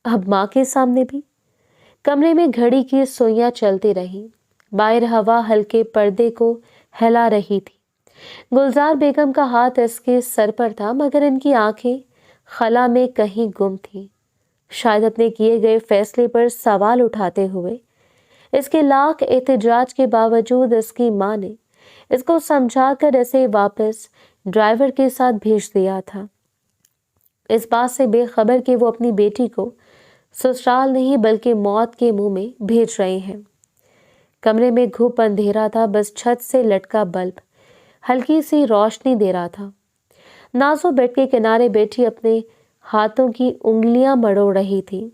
اب ماں کے سامنے بھی۔ کمرے میں گھڑی کی سوئیاں چلتی رہی، باہر ہوا ہلکے پردے کو ہلا رہی تھی۔ گلزار بیگم کا ہاتھ اس کے سر پر تھا، مگر ان کی آنکھیں خلا میں کہیں گم تھیں، شاید اپنے کیے گئے فیصلے پر سوال اٹھاتے ہوئے۔ اس کے لاکھ احتجاج کے باوجود اس کی ماں نے اس کو سمجھا کر اسے واپس ڈرائیور کے ساتھ بھیج دیا تھا، اس بات سے بے خبر کہ وہ اپنی بیٹی کو سسرال نہیں بلکہ موت کے منہ میں بھیج رہے ہیں۔ کمرے میں گھپ اندھیرا تھا، بس چھت سے لٹکا بلب ہلکی سی روشنی دے رہا تھا۔ نازو بیڈ کے کنارے بیٹھی اپنے ہاتھوں کی انگلیاں مروڑ رہی تھی۔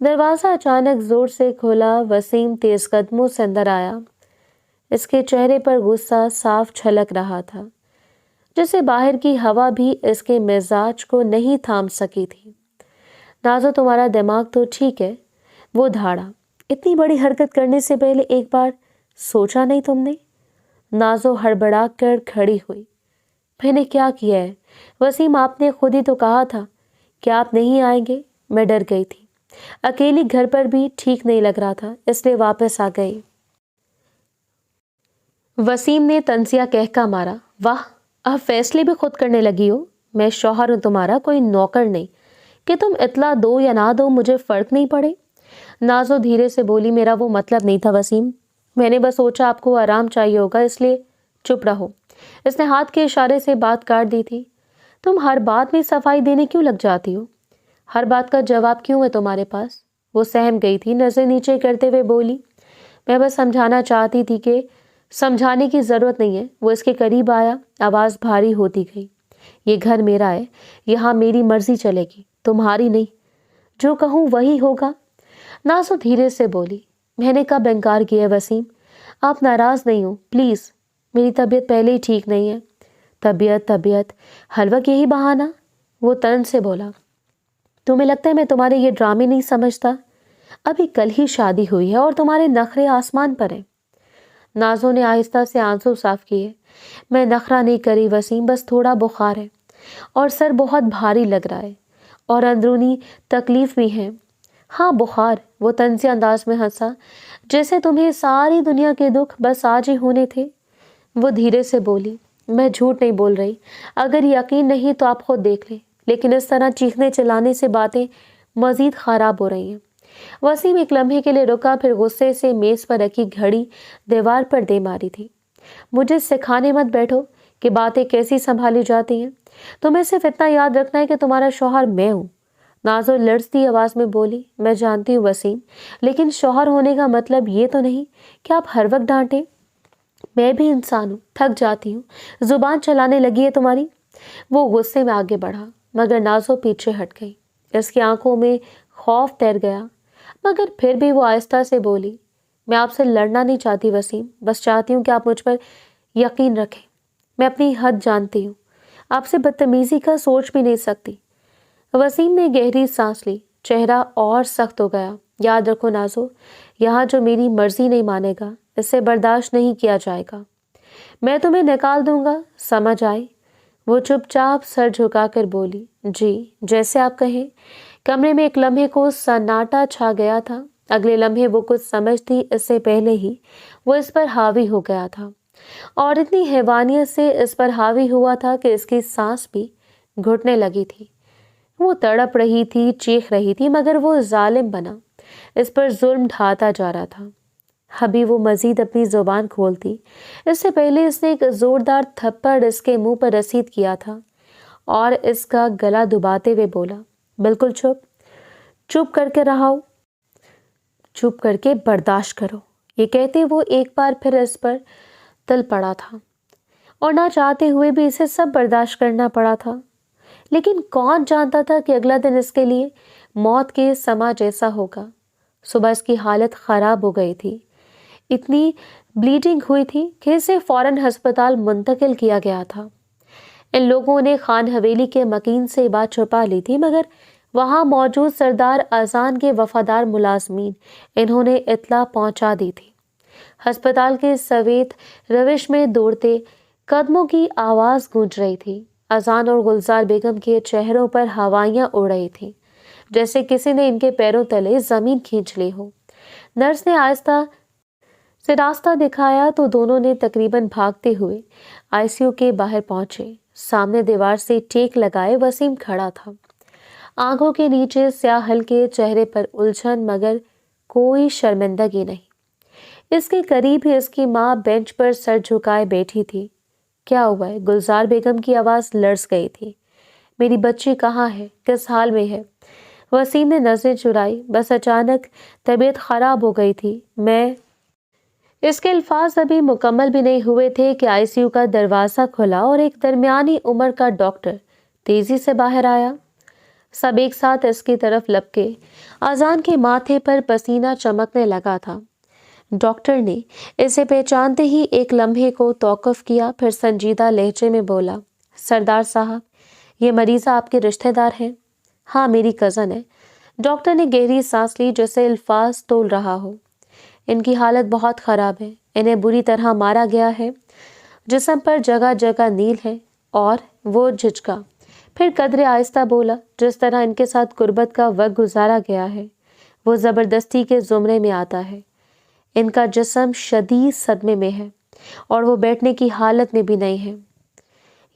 دروازہ اچانک زور سے کھولا۔ وسیم تیز قدموں سے اندر آیا۔ اس کے چہرے پر غصہ صاف چھلک رہا تھا، جیسے باہر کی ہوا بھی اس کے مزاج کو نہیں تھام سکی تھی۔ نازو تمہارا دماغ تو ٹھیک ہے، وہ دھاڑا، اتنی بڑی حرکت کرنے سے پہلے ایک بار سوچا نہیں تم نے؟ نازو ہڑبڑا کر کھڑی ہوئی۔ میں نے کیا کیا ہے وسیم؟ آپ نے خود ہی تو کہا تھا کہ آپ نہیں آئیں گے۔ میں ڈر گئی تھی، اکیلی گھر پر بھی ٹھیک نہیں لگ رہا تھا، اس لیے واپس آ گئی۔ وسیم نے طنزیہ کہکا مارا، واہ، اب فیصلے بھی خود کرنے لگی ہو۔ میں شوہر ہوں تمہارا، کوئی نوکر نہیں کہ تم اطلاع دو یا نہ دو مجھے فرق نہیں پڑے۔ نازو دھیرے سے بولی، میرا وہ مطلب نہیں تھا وسیم، میں نے بس سوچا آپ کو آرام چاہیے ہوگا، اس لیے چپ رہو۔ اس نے ہاتھ کے اشارے سے بات کاٹ دی تھی۔ تم ہر بات میں صفائی دینے کیوں لگ جاتی ہو؟ ہر بات کا جواب کیوں ہے تمہارے پاس؟ وہ سہم گئی تھی، نظر نیچے کرتے ہوئے بولی، میں بس سمجھانا چاہتی تھی کہ سمجھانے کی ضرورت نہیں ہے۔ وہ اس کے قریب آیا، آواز بھاری ہوتی گئی، یہ گھر میرا ہے، یہاں میری مرضی چلے گی، تمہاری نہیں، جو کہوں وہی ہوگا۔ نازو دھیرے سے بولی، میں نے کب انکار کیا ہے وسیم؟ آپ ناراض نہیں ہو پلیز، میری طبیعت پہلے ہی ٹھیک نہیں ہے۔ طبیعت ہر وقت یہی بہانہ؟ وہ تن سے بولا، تمہیں لگتا ہے میں تمہارے یہ ڈرامے نہیں سمجھتا؟ ابھی کل ہی شادی ہوئی ہے اور تمہارے نخرے آسمان پر ہیں۔ نازو نے آہستہ سے آنسو صاف کیے، میں نخرہ نہیں کری وسیم، بس تھوڑا بخار ہے اور سر بہت بھاری لگ رہا ہے اور اندرونی تکلیف بھی ہے۔ ہاں بخار، وہ طنزی انداز میں ہنسا، جیسے تمہیں ساری دنیا کے دکھ بس آج ہی ہونے تھے۔ وہ دھیرے سے بولی، میں جھوٹ نہیں بول رہی، اگر یقین نہیں تو آپ خود دیکھ لیں، لیکن اس طرح چیخنے چلانے سے باتیں مزید خراب ہو رہی ہیں۔ وسیم ایک لمحے کے لیے رکا، پھر غصے سے میز پر رکھی گھڑی دیوار پر دے ماری تھی۔ مجھے سکھانے مت بیٹھو کہ باتیں کیسی سنبھالی جاتی ہیں، تمہیں صرف اتنا یاد رکھنا ہے کہ تمہارا شوہر میں ہوں۔ نازو لرزتی آواز میں بولی، میں جانتی ہوں وسیم، لیکن شوہر ہونے کا مطلب یہ تو نہیں کہ آپ ہر وقت ڈانٹیں۔ میں بھی انسان ہوں، تھک جاتی ہوں، زبان چلانے لگی ہے تمہاری۔ وہ غصے میں آگے بڑھا، مگر نازو پیچھے ہٹ گئی۔ اس کی آنکھوں میں خوف تیر گیا، مگر پھر بھی وہ آہستہ سے بولی، میں آپ سے لڑنا نہیں چاہتی وسیم، بس چاہتی ہوں کہ آپ مجھ پر یقین رکھیں۔ میں اپنی حد جانتی ہوں، آپ سے بدتمیزی کا سوچ بھی نہیں سکتی۔ وسیم نے گہری سانس لی، چہرہ اور سخت ہو گیا۔ یاد رکھو نازو، یہاں جو میری مرضی نہیں مانے گا اسے برداشت نہیں کیا جائے گا، میں تمہیں نکال دوں گا، سمجھ آئی؟ وہ چپ چاپ سر جھکا کر بولی، جی جیسے آپ کہیں۔ کمرے میں ایک لمحے کو سناٹا چھا گیا تھا، اگلے لمحے وہ کچھ سمجھتی اس سے پہلے ہی وہ اس پر حاوی ہو گیا تھا، اور اتنی حیوانیت سے اس پر حاوی ہوا تھا کہ اس کی سانس بھی گھٹنے لگی تھی۔ وہ تڑپ رہی تھی، چیخ رہی تھی، مگر وہ ظالم بنا اس پر ظلم ڈھاتا جا رہا تھا۔ ابھی وہ مزید اپنی زبان کھولتی اس سے پہلے اس نے ایک زوردار تھپڑ اس کے منہ پر رسید کیا تھا और इसका गला दबाते हुए बोला, बिल्कुल चुप, चुप करके रहो, चुप करके बर्दाश्त करो। ये कहते वो एक बार फिर इस पर तल पड़ा था और ना चाहते हुए भी इसे सब बर्दाश्त करना पड़ा था। लेकिन कौन जानता था कि अगला दिन इसके लिए मौत के समा जैसा होगा। सुबह इसकी हालत खराब हो गई थी, इतनी ब्लीडिंग हुई थी कि इसे फौरन अस्पताल मुंतकिल किया गया था। इन लोगों ने खान हवेली के मकीन से बात छुपा ली थी, मगर वहां मौजूद सरदार अजान के वफादार मुलाजमीन इन्होंने इत्तला पहुंचा दी थी। अस्पताल के सवेत रविश में दौड़ते कदमों की आवाज गूंज रही थी। अजान और गुलजार बेगम के चेहरों पर हवाइयां उड़ रही थी, जैसे किसी ने इनके पैरों तले जमीन खींच ली हो। नर्स ने आहिस्ता से रास्ता दिखाया तो दोनों ने तकरीबन भागते हुए आईसीयू के बाहर पहुंचे। सामने दीवार से टेक लगाए वसीम खड़ा था। आंखों के नीचे स्याह हल्के, चेहरे पर उलझन मगर कोई शर्मिंदगी नहीं। इसके करीब ही इसकी माँ बेंच पर सर झुकाए बैठी थी। क्या हुआ है? गुलजार बेगम की आवाज लर्ज गई थी। मेरी बच्ची कहाँ है? किस हाल में है? वसीम ने नजरें चुराई। बस अचानक तबीयत खराब हो गई थी। मैं इसके अल्फाज अभी मुकम्मल भी नहीं हुए थे कि आईसीयू का दरवाज़ा खुला और एक दरमियानी उम्र का डॉक्टर तेजी से बाहर आया। सब एक साथ इसकी तरफ लपके। अजान के माथे पर पसीना चमकने लगा था। डॉक्टर ने इसे पहचानते ही एक लम्हे को तौक़ुफ़ किया, फिर संजीदा लहजे में बोला, सरदार साहब, ये मरीज़ा आपके रिश्तेदार हैं? हाँ, मेरी कज़न है। डॉक्टर ने गहरी सांस ली, जैसे अल्फाज तोल रहा हो। इनकी हालत बहुत ख़राब है। इन्हें बुरी तरह मारा गया है। जिस्म पर जगह जगह नील है। और वो झिझका, फिर कदरे आहिस्ता बोला, जिस तरह इनके साथ गुर्बत का वक्त गुजारा गया है वो ज़बरदस्ती के ज़ुमरे में आता है। इनका जिस्म शदीद सदमे में है और वो बैठने की हालत में भी नहीं है।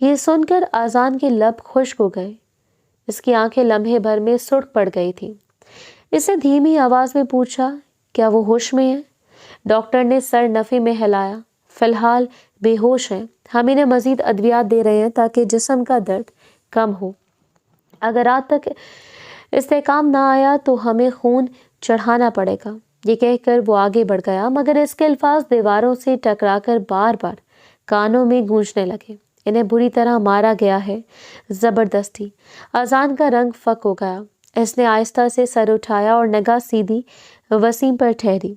ये सुनकर अजान के लब खुश्क हो गए। इसकी आंखें लम्हे भर में सुर्ख पड़ गई थी। इसे धीमी आवाज़ में पूछा, क्या वो होश में है? डॉक्टर ने सर नफ़ी में हिलाया। फ़िलहाल बेहोश हैं। हम इन्हें मज़ीद अद्वियात दे रहे हैं ताकि जिस्म का दर्द कम हो। अगर रात तक इस्तेकाम ना आया तो हमें खून चढ़ाना पड़ेगा। ये कहकर वो आगे बढ़ गया, मगर इसके अल्फाज दीवारों से टकराकर बार बार कानों में गूंजने लगे। इन्हें बुरी तरह मारा गया है, ज़बरदस्ती। अजान का रंग फक हो गया। इसने आहिस्ता से सर उठाया और निगाह सीधी वसीम पर ठहरी।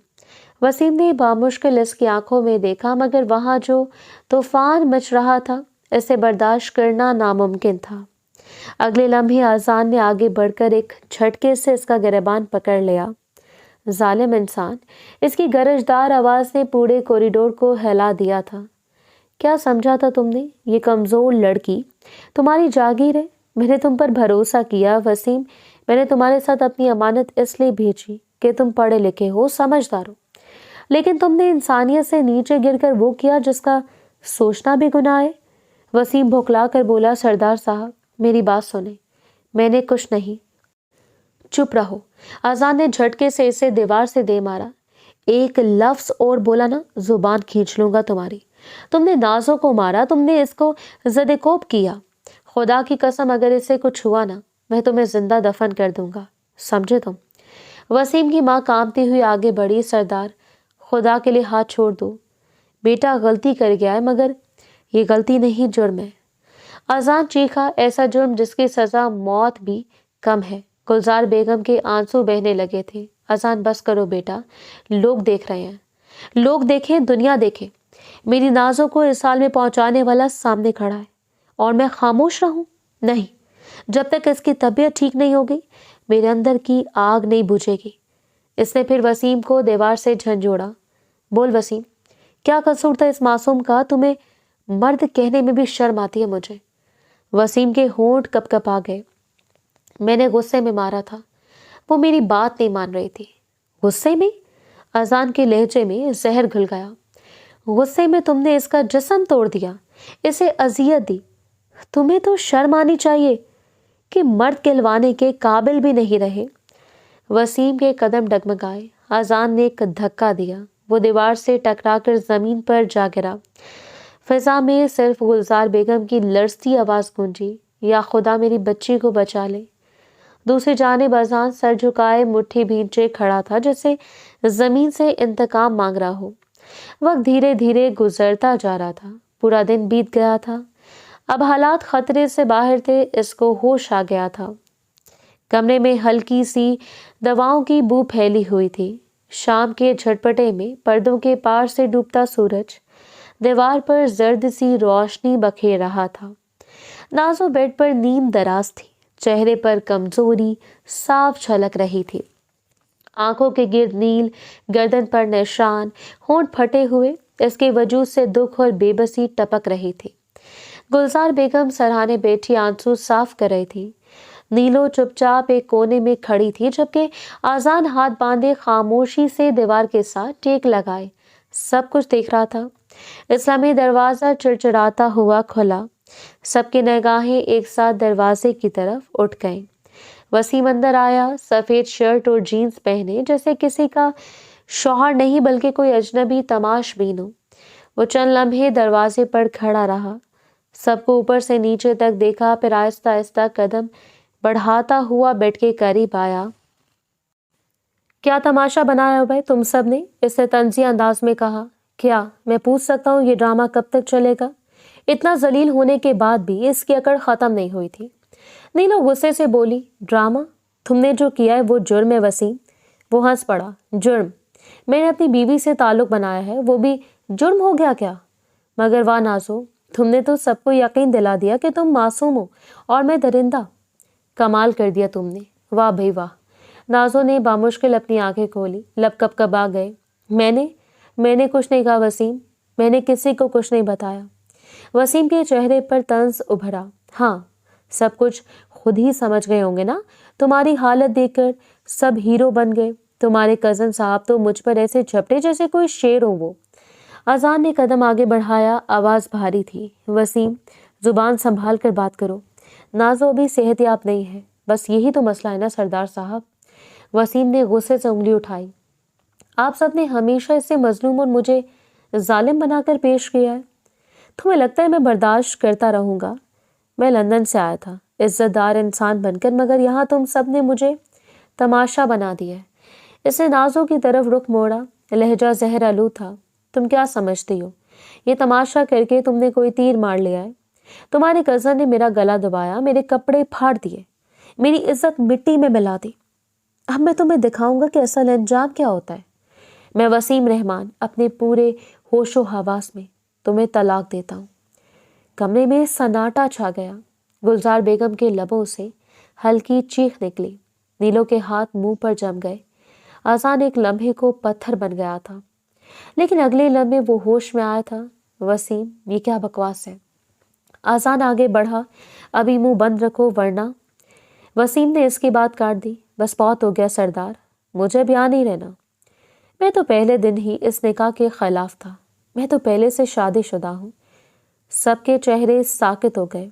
वसीम ने बामुश्किल इसकी आंखों में देखा, मगर वहाँ जो तूफान मच रहा था इसे बर्दाश्त करना नामुमकिन था। अगले लम्हे अजान ने आगे बढ़कर एक झटके से इसका गिरबान पकड़ लिया। जालिम इंसान, इसकी गरजदार आवाज़ ने पूरे कॉरिडोर को हिला दिया था। क्या समझा था तुमने? ये कमज़ोर लड़की तुम्हारी जागीर है। मैंने तुम पर भरोसा किया वसीम। मैंने तुम्हारे साथ अपनी अमानत इसलिए भेजी कि तुम पढ़े लिखे हो, समझदार हो, लेकिन तुमने इंसानियत से नीचे गिरकर वो किया जिसका सोचना भी गुनाह है। वसीम भुखला कर बोला, सरदार साहब, मेरी बात सुने। मैंने कुछ नहीं। चुप रहो। अजान ने झटके से इसे दीवार से दे मारा। एक लफ्ज और बोला ना, जुबान खींच लूंगा तुम्हारी। तुमने नाजो को मारा, तुमने इसको ज़द-ए-कोब किया। खुदा की कसम, अगर इसे कुछ हुआ ना, मैं तुम्हें जिंदा दफन कर दूंगा, समझे तुम? वसीम की माँ कांपती हुई आगे बढ़ी। सरदार, खुदा के लिए हाथ छोड़ दो। बेटा गलती कर गया है, मगर ये गलती नहीं, जुर्म है। अजान चीखा, ऐसा जुर्म जिसकी सज़ा मौत भी कम है। गुलजार बेगम के आंसू बहने लगे थे। अजान, बस करो बेटा, लोग देख रहे हैं। लोग देखें, दुनिया देखे। मेरी नाजों को इस हाल में पहुंचाने वाला सामने खड़ा है और मैं खामोश रहूं? नहीं, जब तक इसकी तबीयत ठीक नहीं होगी मेरे अंदर की आग नहीं बुझेगी। इसने फिर वसीम को दीवार से झंझोड़ा। बोल वसीम, क्या कसूर था इस मासूम का? तुम्हें मर्द कहने में भी शर्म आती है मुझे। वसीम के होंठ कपकपा गए। मैंने गुस्से में मारा था, वो मेरी बात नहीं मान रही थी। गुस्से में? अजान के लहजे में जहर घुल गया। गुस्से में तुमने इसका जिस्म तोड़ दिया, इसे अजियत दी। तुम्हें तो शर्म आनी चाहिए कि मर्द कहलवाने के काबिल भी नहीं रहे। वसीम के कदम डगमगाए। अजान ने एक धक्का दिया। वो दीवार से टकराकर जमीन पर जा गिरा। फिजा में सिर्फ गुलजार बेगम की लड़ती आवाज गूंजी, या खुदा मेरी बच्ची को बचा ले। दूसरी जानिब अजान सर झुकाए मुट्ठी भींचे खड़ा था, जैसे जमीन से इंतकाम मांग रहा हो। वक्त धीरे धीरे गुजरता जा रहा था। पूरा दिन बीत गया था। अब हालात खतरे से बाहर थे। इसको होश आ गया था। कमरे में हल्की सी दवाओं की बू फैली हुई थी। शाम के झटपटे में पर्दों के पार से डूबता सूरज दीवार पर जर्द सी रोशनी बखेर रहा था। नाज़ो बेड पर नींद दराज थी। चेहरे पर कमजोरी साफ झलक रही थी। आंखों के गिर्द नील, गर्दन पर निशान, होंठ फटे हुए। इसके वजूद से दुख और बेबसी टपक रही थी। गुलजार बेगम सराहने बैठी आंसू साफ कर रही थी। नीलो चुपचाप एक कोने में खड़ी थी, जबकि आजान हाथ बांधे खामोशी से दीवार के साथ टेक लगाए सब कुछ देख रहा था। इस्लामी दरवाजा चिड़चिड़ाता हुआ खुला। सबकी निगाहें एक साथ दरवाजे की तरफ उठ गईं। वसीम अंदर आया, सफेद शर्ट और जीन्स पहने, जैसे किसी का शौहर नहीं बल्कि कोई अजनबी तमाशबीन हो। वो चंद लम्हे दरवाजे पर खड़ा रहा, सबको ऊपर से नीचे तक देखा, फिर आहिस्ता आहिस्ता कदम बढ़ाता हुआ बेड के करीब आया। क्या तमाशा बनाया हो भाई तुम सब ने? इसने तंजी अंदाज में कहा। क्या मैं पूछ सकता हूँ ये ड्रामा कब तक चलेगा? इतना जलील होने के बाद भी इसकी अकड़ खत्म नहीं हुई थी। नीलो गुस्से से बोली, ड्रामा? तुमने जो किया है वो जुर्म है वसीम। वो हंस पड़ा। जुर्म? मैंने अपनी बीवी से ताल्लुक बनाया है, वो भी जुर्म हो गया क्या? मगर वाह नाज़ो, तुमने तो सबको यकीन दिला दिया कि तुम मासूम हो और मैं दरिंदा। कमाल कर दिया तुमने, वाह भाई वाह। नाज़ो ने बामुश्किल अपनी आंखें खोली, लब कपकपा गए। मैंने कुछ नहीं कहा वसीम, मैंने किसी को कुछ नहीं बताया। वसीम के चेहरे पर तंज उभरा। हाँ, सब कुछ खुद ही समझ गए होंगे ना। तुम्हारी हालत देखकर सब हीरो बन गए। तुम्हारे कजन साहब तो मुझ पर ऐसे झपटे जैसे कोई शेर हो वो। अजान ने कदम आगे बढ़ाया, आवाज भारी थी। वसीम, जुबान संभाल कर बात करो। नाज़ो अभी सेहतयाब नहीं है, बस यही तो मसला है ना सरदार साहब। वसीम ने गुस्से से उंगली उठाई। आप सब ने हमेशा इससे मजलूम और मुझे जालिम बनाकर पेश किया है। तुम्हें लगता है मैं बर्दाश्त करता रहूंगा? मैं लंदन से आया था इज्जतदार इंसान बनकर, मगर यहाँ तुम सब ने मुझे तमाशा बना दिया है। इसने नाज़ो की तरफ रुख मोड़ा। लहजा जहर आलू था। तुम क्या समझती हो? ये तमाशा करके तुमने कोई तीर मार लिया है? तुम्हारे कजन ने मेरा गला दबाया, मेरे कपड़े फाड़ दिए, मेरी इज्जत मिट्टी में मिला दी। अब मैं तुम्हें दिखाऊंगा कि असल अंजाम क्या होता है। मैं वसीम रहमान अपने पूरे होशो हवास में तुम्हें तलाक देता हूँ। कमरे में सन्नाटा छा गया। गुलजार बेगम के लबों से हल्की चीख निकली। नीलो के हाथ मुंह पर जम गए। आसान एक लम्हे को पत्थर बन गया था, लेकिन अगले लम्हे वो होश में आया था। वसीम, ये क्या बकवास है? आसान आगे बढ़ा। अभी मुंह बंद रखो वरना। वसीम ने इसकी बात काट दी। बस बहुत हो गया सरदार, मुझे भी यहाँ नहीं रहना। मैं तो पहले दिन ही इस निकाह के खिलाफ था। मैं तो पहले से शादीशुदा हूँ। सबके चेहरे साकित हो गए।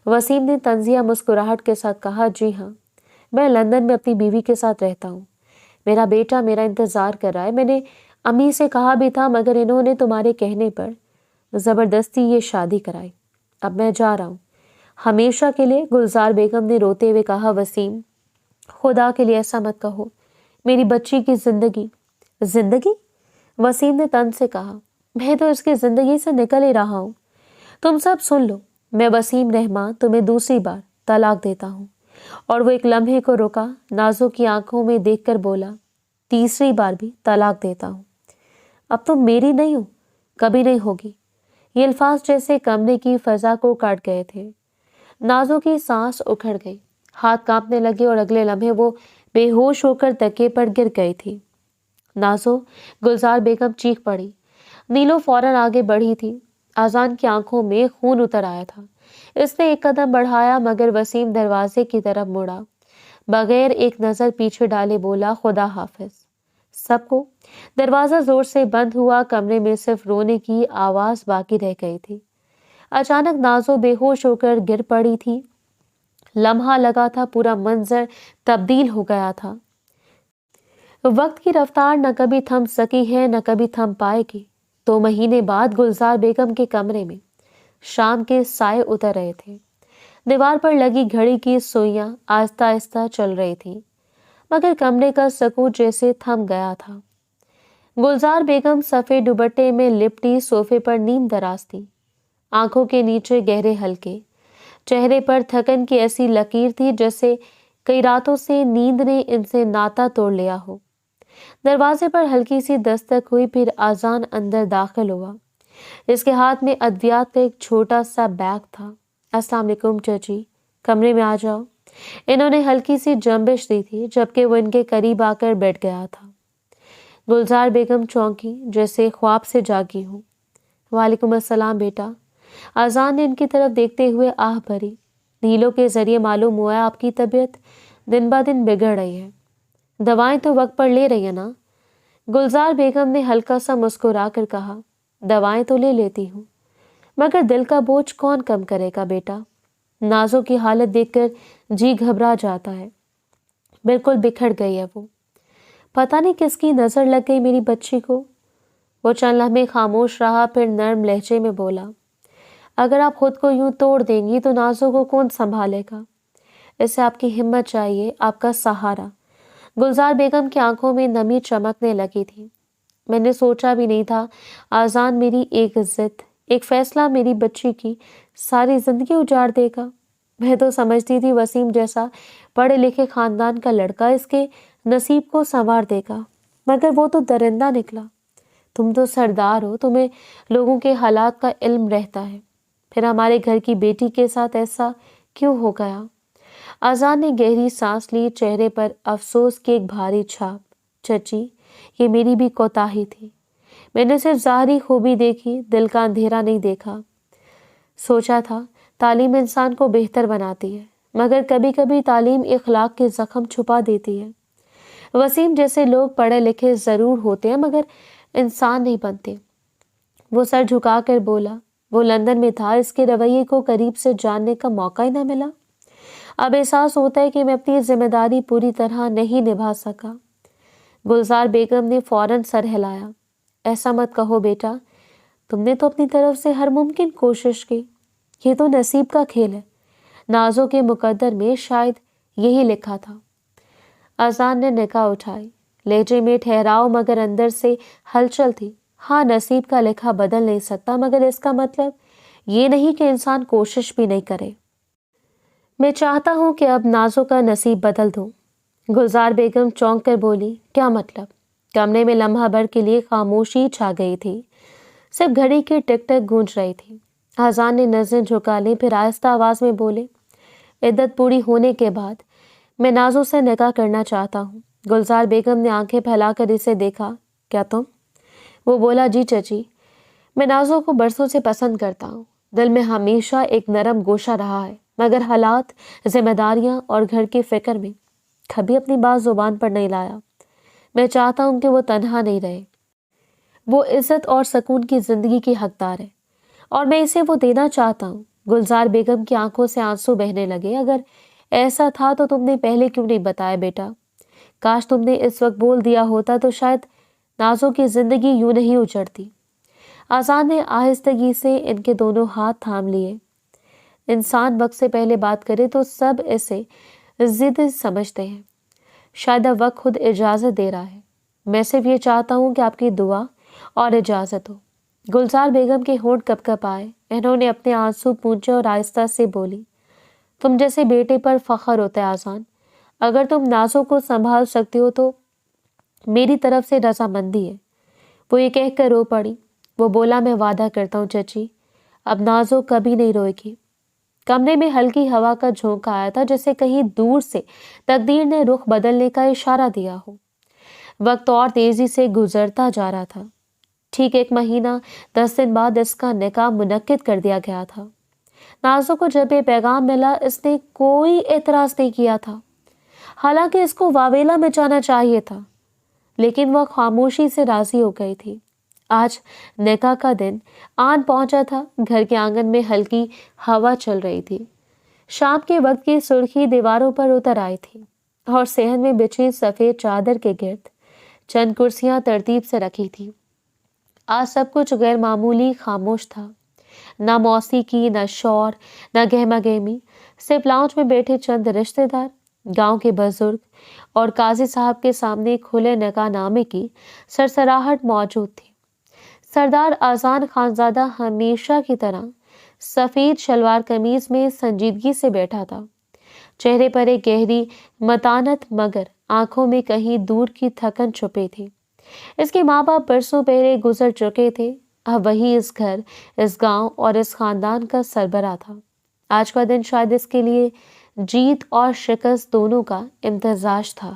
वसीम ने तंजिया मुस्कुराहट के साथ कहा, जी हाँ, मैं लंदन में अपनी बीवी के साथ रहता हूँ। मेरा बेटा मेरा इंतजार कर रहा है। मैंने अम्मी से कहा भी था, मगर इन्होंने तुम्हारे कहने पर जबरदस्ती ये शादी कराई। अब मैं जा रहा हूँ, हमेशा के लिए। गुलजार बेगम ने रोते हुए कहा, वसीम, खुदा के लिए ऐसा मत कहो। मेरी बच्ची की जिंदगी। जिंदगी? वसीम ने तन से कहा, मैं तो इसकी जिंदगी से निकल ही रहा हूँ। तुम सब सुन लो, मैं वसीम रहमान तुम्हें दूसरी बार तलाक देता हूँ। और वो एक लम्हे को रुका, नाज़ो की आंखों में देखकर बोला, तीसरी बार भी तलाक देता हूँ। अब तुम मेरी नहीं हो, कभी नहीं होगी। ये अल्फाज जैसे कमरे की फजा को काट गए थे। नाज़ो की सांस उखड़ गई, हाथ कांपने लगे और अगले लम्हे वो बेहोश होकर तकिए पर गिर गई थी। नाज़ो, गुलजार बेगम चीख पड़ी। नीलो फौरन आगे बढ़ी थी। आजान की आंखों में खून उतर आया था। इसने एक कदम बढ़ाया, मगर वसीम दरवाजे की तरफ मुड़ा। बगैर एक नजर पीछे डाले बोला, खुदा हाफिज सबको। दरवाजा जोर से बंद हुआ। कमरे में सिर्फ रोने की आवाज बाकी रह गई थी। अचानक नाज़ो बेहोश होकर गिर पड़ी थी। लम्हा लगा था, पूरा मंजर तब्दील हो गया था। वक्त की रफ्तार न कभी थम सकी है, न कभी थम पाएगी। 2 महीने बाद गुलजार बेगम के कमरे में शाम के साए उतर रहे थे। दीवार पर लगी घड़ी की सुइयां आहिस्ता आहिस्ता चल रही थी, मगर कमरे का सुकून जैसे थम गया था। गुलजार बेगम सफेद दुपट्टे में लिपटी सोफे पर नीम दराज थी। आंखों के नीचे गहरे हल्के, चेहरे पर थकन की ऐसी लकीर थी जैसे कई रातों से नींद ने इनसे नाता तोड़ लिया हो। दरवाजे पर हल्की सी दस्तक हुई, फिर आजान अंदर दाखिल हुआ। इसके हाथ में अद्वियात का एक छोटा सा बैग था। अस्सलाम वालेकुम चाची, कमरे में आ जाओ। इन्होंने हल्की सी जंबिश दी थी, जबकि वो इनके करीब आकर बैठ गया था। गुलजार बेगम चौंकी, जैसे ख्वाब से जागी हूँ। वालेकुम अस्सलाम बेटा। आजान ने इनकी तरफ देखते हुए आह भरी। नीलों के जरिए मालूम हुआ है आपकी तबीयत दिन ब दिन बिगड़ रही है। दवाएं तो वक्त पर ले रही है ना? गुलजार बेगम ने हल्का सा मुस्कुरा कर कहा, दवाएं तो ले लेती हूँ, मगर दिल का बोझ कौन कम करेगा बेटा। नाजों की हालत देखकर जी घबरा जाता है। बिल्कुल बिखर गई है वो। पता नहीं किसकी नजर लग गई मेरी बच्ची को। वो चंद लम्हे खामोश रहा, फिर नर्म लहजे में बोला, अगर आप खुद को यूं तोड़ देंगी तो नाजों को कौन संभालेगा। इसे आपकी हिम्मत चाहिए, आपका सहारा। गुलजार बेगम की आंखों में नमी चमकने लगी थी। मैंने सोचा भी नहीं था आजान मेरी एक जिद, एक फैसला मेरी बच्ची की सारी जिंदगी उजाड़ देगा। मैं तो समझती थी वसीम जैसा पढ़े लिखे खानदान का लड़का इसके नसीब को संवार देगा, मगर वो तो दरिंदा निकला। तुम तो सरदार हो, तुम्हें लोगों के हालात का इल्म रहता है, फिर हमारे घर की बेटी के साथ ऐसा क्यों हो गया। आजान ने गहरी सांस ली, चेहरे पर अफसोस की एक भारी छाप। चची, ये मेरी भी कोताही थी। मैंने सिर्फ ज़ाहरी खूबी देखी, दिल का अंधेरा नहीं देखा। सोचा था तालीम इंसान को बेहतर बनाती है, मगर कभी कभी तालीम इखलाक के जख्म छुपा देती है। वसीम जैसे लोग पढ़े लिखे ज़रूर होते हैं, मगर इंसान नहीं बनते। वो सर झुका कर बोला, वो लंदन में था, इसके रवैये को करीब से जानने का मौका ही ना मिला। अब एहसास होता है कि मैं अपनी जिम्मेदारी पूरी तरह नहीं निभा सका। गुलजार बेगम ने फौरन सर हिलाया। ऐसा मत कहो बेटा, तुमने तो अपनी तरफ से हर मुमकिन कोशिश की। ये तो नसीब का खेल है। नाजों के मुकद्दर में शायद यही लिखा था। आजान ने निगाह उठाई। लहजे में ठहराव मगर अंदर से हलचल थी। हाँ, नसीब का लिखा बदल नहीं सकता, मगर इसका मतलब ये नहीं कि इंसान कोशिश भी नहीं करे। मैं चाहता हूं कि अब नाजों का नसीब बदल दूं। गुलजार बेगम चौंक कर बोली, क्या मतलब? कमरे में लम्हा भर के लिए खामोशी छा गई थी। सिर्फ घड़ी की टिक टिक गूंज रही थी। आजान ने नजरें झुका ली, फिर आहिस्ता आवाज में बोले, इद्दत पूरी होने के बाद मैं नाजों से निकाह करना चाहता हूँ। गुलजार बेगम ने आंखें फैलाकर इसे देखा। क्या तुम? वो बोला, जी चची, मैं नाजों को बरसों से पसंद करता हूँ। दिल में हमेशा एक नरम गोशा रहा है, मगर हालात, जिम्मेदारियां और घर की फिक्र में कभी अपनी बात जुबान पर नहीं लाया। मैं चाहता हूँ कि वो तन्हा नहीं रहे। वो इज्जत और सुकून की जिंदगी की हकदार है, और मैं इसे वो देना चाहता हूँ। गुलजार बेगम की आंखों से आंसू बहने लगे। अगर ऐसा था तो तुमने पहले क्यों नहीं बताया बेटा? काश तुमने इस वक्त बोल दिया होता तो शायद नाजों की जिंदगी यूं नहीं उजड़ती। आजान ने आहिस्तगी से इनके दोनों हाथ थाम लिए। इंसान वक्त से पहले बात करे तो सब इसे जिद समझते हैं। शायद अब वक्त खुद इजाजत दे रहा है। मैं सिर्फ ये चाहता हूँ कि आपकी दुआ और इजाजत हो। गुलजार बेगम के होंठ कप आए। इन्होंने अपने आंसू पूंछे और आहिस्ता से बोली, तुम जैसे बेटे पर फख्र होता है आजान। अगर तुम नाजों को संभाल सकते हो तो मेरी तरफ से रजामंदी है। वो ये कहकर रो पड़ी। वो बोला, मैं वादा करता हूँ चची, अब नाजो कभी नहीं रोएगी। कमरे में हल्की हवा का झोंका आया था, जैसे कहीं दूर से तकदीर ने रुख बदलने का इशारा दिया हो। वक्त और तेजी से गुजरता जा रहा था। ठीक 1 महीना 10 दिन बाद इसका निकाह मुनक्किद कर दिया गया था। नाजो को जब ये पैगाम मिला, इसने कोई एतराज नहीं किया था। हालांकि इसको वावेला में जाना चाहिए था, लेकिन वह खामोशी से राजी हो गई थी। आज निकाह का दिन आन पहुंचा था। घर के आंगन में हल्की हवा चल रही थी। शाम के वक्त की सुर्खी दीवारों पर उतर आई थी, और सेहन में बिछी सफेद चादर के गिर्द चंद कुर्सियां तरतीब से रखी थी। आज सब कुछ गैर मामूली खामोश था। نہ موسیقی، نہ شور، نہ گہما گہمی، صرف لاؤنج میں بیٹھے چند رشتے دار، گاؤں کے بزرگ اور قاضی صاحب کے سامنے کھلے نکاح نامے کی سرسراہٹ موجود تھی۔ سردار اذان خانزادہ ہمیشہ کی طرح سفید شلوار قمیض میں سنجیدگی سے بیٹھا تھا، چہرے پر ایک گہری متانت مگر آنکھوں میں کہیں دور کی تھکن چھپی تھی۔ اس کے ماں باپ برسوں پہلے گزر چکے تھے، اب وہی اس گھر، اس گاؤں اور اس خاندان کا سربراہ تھا۔ آج کا دن شاید اس کے لیے جیت اور شکست دونوں کا امتزاج تھا۔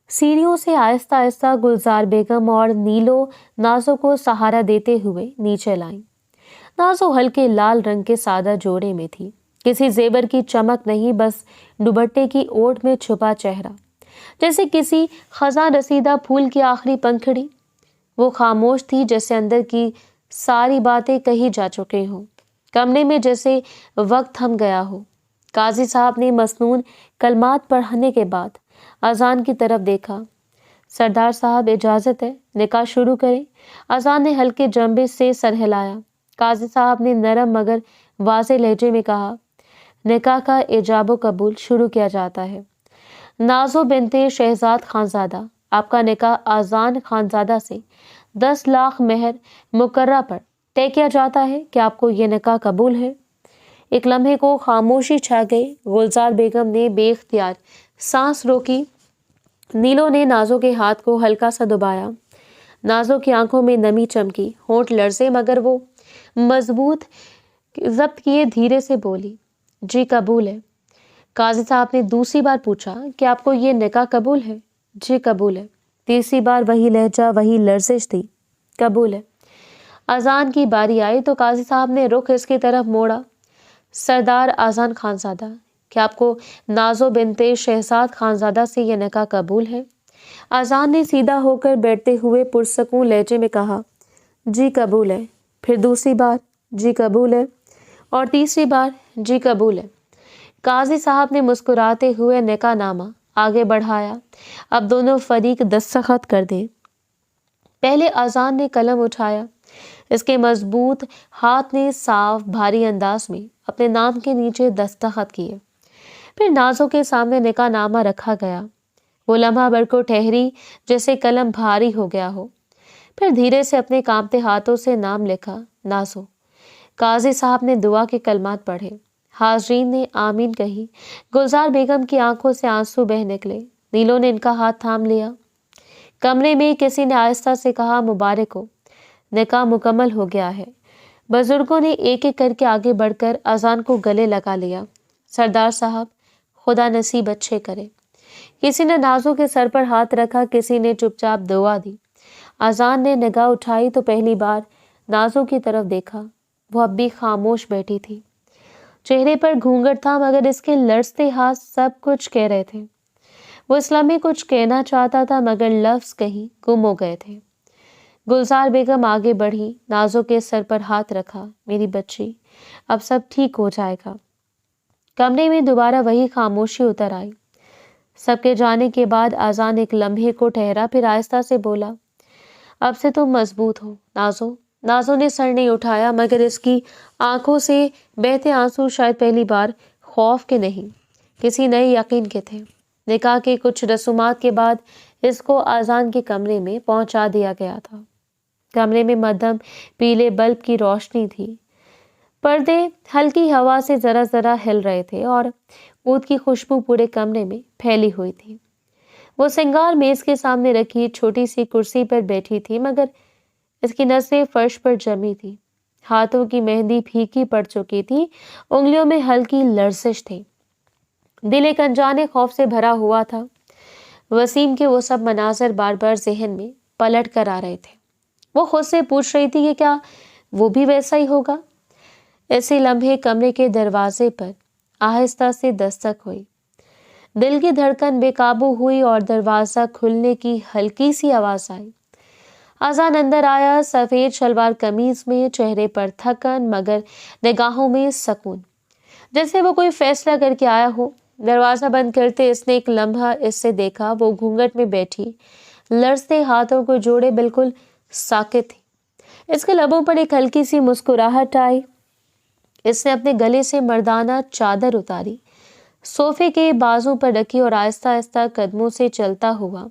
سیڑھیوں سے آہستہ آہستہ گلزار بیگم اور نیلو نازو کو سہارا دیتے ہوئے نیچے لائیں۔ نازو ہلکے لال رنگ کے سادہ جوڑے میں تھی، کسی زیور کی چمک نہیں، بس دوپٹے کی اوٹ میں چھپا چہرہ جیسے کسی خزاں رسیدہ پھول کی آخری پنکھڑی۔ وہ خاموش تھی جیسے اندر کی ساری باتیں کہی جا چکے ہوں، کمرے میں جیسے وقت تھم گیا ہو۔ قاضی صاحب نے مسنون کلمات پڑھنے کے بعد اذان کی طرف دیکھا۔ سردار صاحب اجازت ہے، نکاح شروع کریں؟ اذان نے ہلکے جنبے سے سر ہلایا۔ قاضی صاحب نے نرم مگر واضح لہجے میں کہا، نکاح کا ایجاب و قبول شروع کیا جاتا ہے۔ نازو بنت شہزاد خانزادہ، آپ کا نکاح اذان خانزادہ سے 10 لاکھ مہر مقررہ پر طے کیا جاتا ہے، کہ آپ کو یہ نکاح قبول ہے؟ ایک لمحے کو خاموشی چھا گئی۔ گلزار بیگم نے بے اختیار سانس روکی۔ نیلو نے نازو کے ہاتھ کو ہلکا سا دبایا۔ نازو کی آنکھوں میں نمی چمکی، ہونٹ لرزے مگر وہ مضبوط ضبط کیے دھیرے سے بولی، جی قبول ہے۔ قاضی صاحب نے دوسری بار پوچھا کہ آپ کو یہ نکاح قبول ہے؟ جی قبول ہے۔ تیسری بار وہی لہجہ، وہی لرزش تھی، قبول ہے۔ اذان کی باری آئی تو قاضی صاحب نے رخ اس کی طرف موڑا، سردار اذان خانزادہ، کیا آپ کو نازو بنت شہزاد خانزادہ سے یہ نکاح قبول ہے؟ اذان نے سیدھا ہو کر بیٹھتے ہوئے پرسکون لہجے میں کہا، جی قبول ہے۔ پھر دوسری بار، جی قبول ہے، اور تیسری بار، جی قبول ہے۔ قاضی صاحب نے مسکراتے ہوئے نکاح نامہ آگے بڑھایا، اب دونوں فریق دستخط کر دیں۔ پہلے اذان نے قلم اٹھایا، اس کے مضبوط ہاتھ نے صاف بھاری انداز میں اپنے نام کے نیچے دستخط کیے۔ پھر نازو کے سامنے نکاح نامہ رکھا گیا۔ وہ لمحہ بھر کو ٹھہری جیسے قلم بھاری ہو گیا ہو، پھر دھیرے سے اپنے کانپتے ہاتھوں سے نام لکھا، نازو۔ قاضی صاحب نے دعا کے کلمات پڑھے، حاضرین نے آمین کہی۔ گلزار بیگم کی آنکھوں سے آنسو بہہ نکلے۔ نیلو نے ان کا ہاتھ تھام لیا۔ کمرے میں کسی نے آہستہ سے کہا، مبارک ہو، نکاح مکمل ہو گیا ہے۔ بزرگوں نے ایک ایک کر کے آگے بڑھ کر اذان کو گلے لگا لیا۔ سردار صاحب، خدا نصیب اچھے کرے۔ کسی نے نازو کے سر پر ہاتھ رکھا، کسی نے چپ چاپ دعا دی۔ اذان نے نگاہ اٹھائی تو پہلی بار نازو کی طرف دیکھا۔ وہ اب بھی خاموش بیٹھی تھی، چہرے پر گھونگھٹ تھا مگر اس کے لرزتے ہاتھ سب کچھ کہہ رہے تھے۔ وہ اس لمحے کچھ کہنا چاہتا تھا مگر لفظ کہیں گم ہو گئے تھے۔ گلزار بیگم آگے بڑھی، نازو کے سر پر ہاتھ رکھا، میری بچی، اب سب ٹھیک ہو جائے گا۔ کمرے میں دوبارہ وہی خاموشی اتر آئی۔ سب کے جانے کے بعد اذان ایک لمحے کو ٹھہرا، پھر آہستہ سے بولا، اب سے تم مضبوط ہو نازو۔ نازو نے سر نہیں اٹھایا مگر اس کی آنکھوں سے بہتے آنسو شاید پہلی بار خوف کے نہیں، کسی نئے یقین کے تھے۔ نکاح کے کچھ رسومات کے بعد اس کو اذان کے کمرے میں پہنچا دیا گیا تھا۔ کمرے میں مدھم پیلے بلب کی روشنی تھی، پردے ہلکی ہوا سے ذرا ذرا ہل رہے تھے اور عود کی خوشبو پورے کمرے میں پھیلی ہوئی تھی۔ وہ سنگار میز کے سامنے رکھی چھوٹی سی کرسی پر بیٹھی تھی مگر اس کی نظریں فرش پر جمی تھی۔ ہاتھوں کی مہندی پھیکی پڑ چکی تھی، انگلیوں میں ہلکی لرزش تھی۔ دل ایک انجانے خوف سے بھرا ہوا تھا۔ وسیم کے وہ سب مناظر بار بار ذہن میں پلٹ کر آ رہے تھے۔ وہ خود سے پوچھ رہی تھی کہ کیا وہ بھی ویسا ہی ہوگا؟ اسی لمحے کمرے کے دروازے پر آہستہ سے دستک ہوئی۔ دل کی دھڑکن بے قابو ہوئی اور دروازہ کھلنے کی ہلکی سی آواز آئی۔ اذان اندر آیا، سفید شلوار قمیض میں، چہرے پر تھکن مگر نگاہوں میں سکون، جیسے وہ کوئی فیصلہ کر کے آیا ہو۔ دروازہ بند کرتے اس نے ایک لمحہ اس سے دیکھا۔ وہ گھونگھٹ میں بیٹھی، لرزتے ہاتھوں کو جوڑے بالکل ساکت تھی۔ اس کے لبوں پر ایک ہلکی سی مسکراہٹ آئی۔ इसने अपने गले से मर्दाना चादर उतारी, सोफे के बाजू पर रखी और आहिस्ता आहिस्ता कदमों से चलता हुआ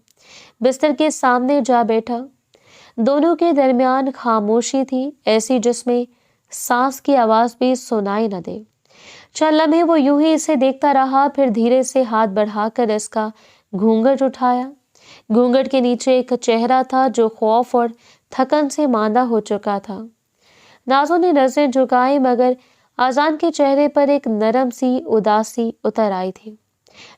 बिस्तर के सामने जा बैठा। दोनों के दरमियान खामोशी थी, ऐसी जिसमें सांस की आवाज भी सुनाई न दे। चंद लम्हे वो यूं ही इसे देखता रहा, फिर धीरे से हाथ बढ़ाकर इसका घूंघट उठाया। घूंघट के नीचे एक चेहरा था जो खौफ और थकन से मांदा हो चुका था। नाज़ो ने नजरें झुकाई, मगर आजान के चेहरे पर एक नरम सी उदासी उतर आई थी।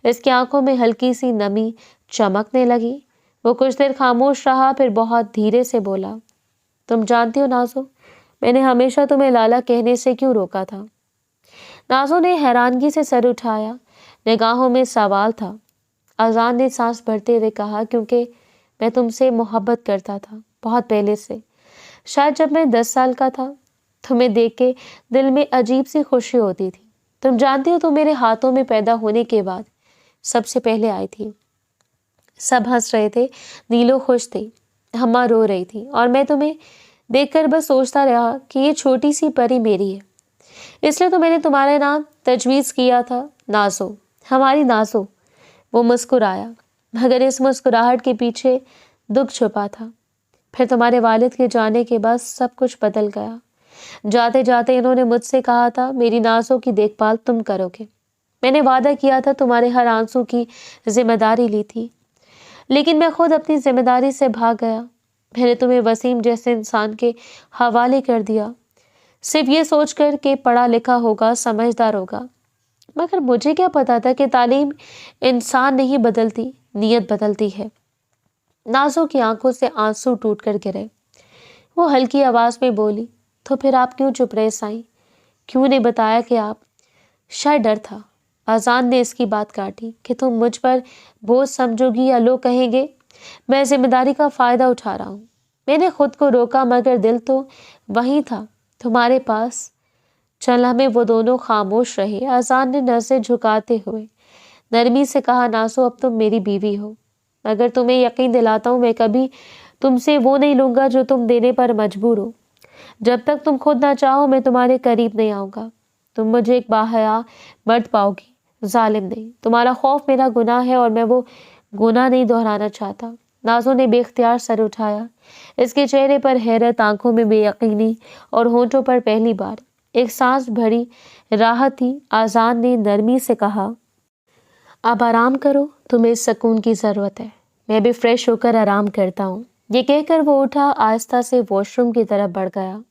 इसकी आंखों में हल्की सी नमी चमकने लगी। वो कुछ देर खामोश रहा, फिर बहुत धीरे से बोला, तुम जानती हो नाज़ो, मैंने हमेशा तुम्हें लाला कहने से क्यों रोका था? नाज़ो ने हैरानगी से सर उठाया, निगाहों में सवाल था। आजान ने सांस भरते हुए कहा, क्योंकि मैं तुमसे मोहब्बत करता था, बहुत पहले से। शायद जब मैं 10 साल का था, तुम्हें देख के दिल में अजीब सी खुशी होती थी। तुम जानती हो, तुम मेरे हाथों में पैदा होने के बाद सबसे पहले आई थी। सब हंस रहे थे, नीलो खुश थी, अम्मा रो रही थी, और मैं तुम्हें देखकर बस सोचता रहा कि ये छोटी सी परी मेरी है। इसलिए तो मैंने तुम्हारा नाम तजवीज़ किया था, नाज़ो, हमारी नाज़ो। वो मुस्कुराया, मगर इस मुस्कुराहट के पीछे दुख छुपा था। फिर तुम्हारे वालिद के जाने के बाद सब कुछ बदल गया। जाते जाते इन्होंने मुझसे कहा था, मेरी नाज़ो की देखभाल तुम करोगे। मैंने वादा किया था, तुम्हारे हर आंसू की जिम्मेदारी ली थी, लेकिन मैं खुद अपनी जिम्मेदारी से भाग गया। मैंने तुम्हें वसीम जैसे इंसान के हवाले कर दिया, सिर्फ ये सोचकर कि पढ़ा लिखा होगा, समझदार होगा। मगर मुझे क्या पता था कि तालीम इंसान नहीं बदलती, नीयत बदलती है। नाज़ो की आंखों से आंसू टूट कर गिरे। वो हल्की आवाज में बोली, तो फिर आप क्यों चुप रहे साईं? क्यों नहीं बताया कि आप? शायद डर था। आजान ने इसकी बात काटी कि तुम मुझ पर बोझ समझोगी या लोग कहेंगे मैं जिम्मेदारी का फायदा उठा रहा हूँ। मैंने खुद को रोका, मगर दिल तो वहीं था, तुम्हारे पास। चला में वो दोनों खामोश रहे। आजान ने नजरें झुकाते हुए नरमी से कहा, नाज़ो, अब तुम मेरी बीवी हो, मगर तुम्हें यकीन दिलाता हूँ मैं कभी तुमसे वो नहीं लूंगा जो तुम देने पर मजबूर हो। जब तक तुम खुद ना चाहो, मैं तुम्हारे करीब नहीं आऊंगा। तुम मुझे एक बाहया मर्द पाओगी, जालिम नहीं। तुम्हारा खौफ मेरा गुनाह है और मैं वो गुनाह नहीं दोहराना चाहता। नाज़ो ने बेख्तियार सर उठाया। इसके चेहरे पर हैरत, आंखों में बेयकीनी और होंठों पर पहली बार एक सांस भरी राहत थी। आजान ने नरमी से कहा, अब आराम करो, तुम्हें सुकून की ज़रूरत है। मैं भी फ्रेश होकर आराम करता हूँ। ये कहकर वो उठा, आहिस्ता से वॉशरूम की तरफ बढ़ गया।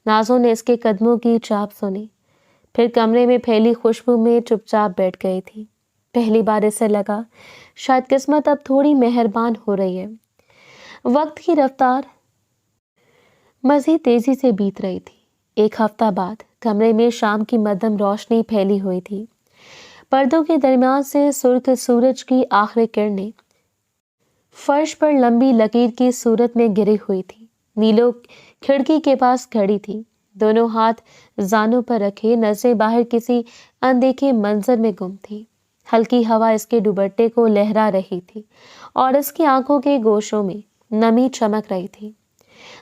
नाज़ो ने इसके कदमों की चाप सुनी, फिर कमरे में फैली खुशबू में चुपचाप बैठ गई थी। पहली बार इसे लगा शायद किस्मत अब थोड़ी मेहरबान हो रही है। वक्त की रफ्तार मज़ीद तेजी से बीत रही थी। एक हफ्ता बाद कमरे में शाम की मध्यम रोशनी फैली हुई थी। पर्दों के दरमियान से सुर्ख सूरज की आखिरी किरणें फर्श पर लंबी लकीर की सूरत में गिरी हुई थी। नीलो खिड़की के पास खड़ी थी, दोनों हाथ जानों पर रखे, नजरें बाहर किसी अनदेखे मंजर में गुम थी। हल्की हवा इसके दुपट्टे को लहरा रही थी और इसकी आंखों के गोशों में नमी चमक रही थी।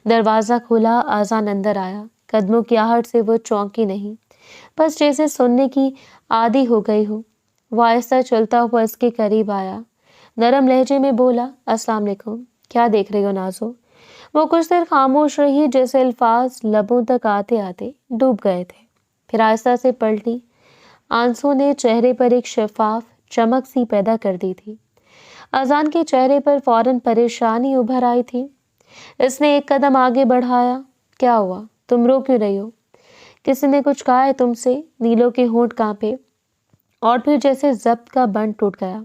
दरवाजा खुला, आजान अंदर आया। कदमों की आहट से वो चौंकी नहीं, बस जैसे सुनने की आदी हो गई हो। वो आहिस्ता चलता हुआ इसके करीब आया, नरम लहजे में बोला, अस्सलाम वालेकुम। क्या देख रही हो नाज़ो? वो कुछ देर खामोश रही, जैसे अल्फाज लबों तक आते आते डूब गए थे। फिर आहिस्ता से पलटी। आंसुओं ने चेहरे पर एक शफाफ चमक सी पैदा कर दी थी। अजान के चेहरे पर फौरन परेशानी उभर आई थी। इसने एक कदम आगे बढ़ाया। क्या हुआ? तुम रो क्यों रही हो? किसी ने कुछ कहा है तुमसे? नीलो के होंठ कांपे और फिर जैसे जब्त का बंध टूट गया।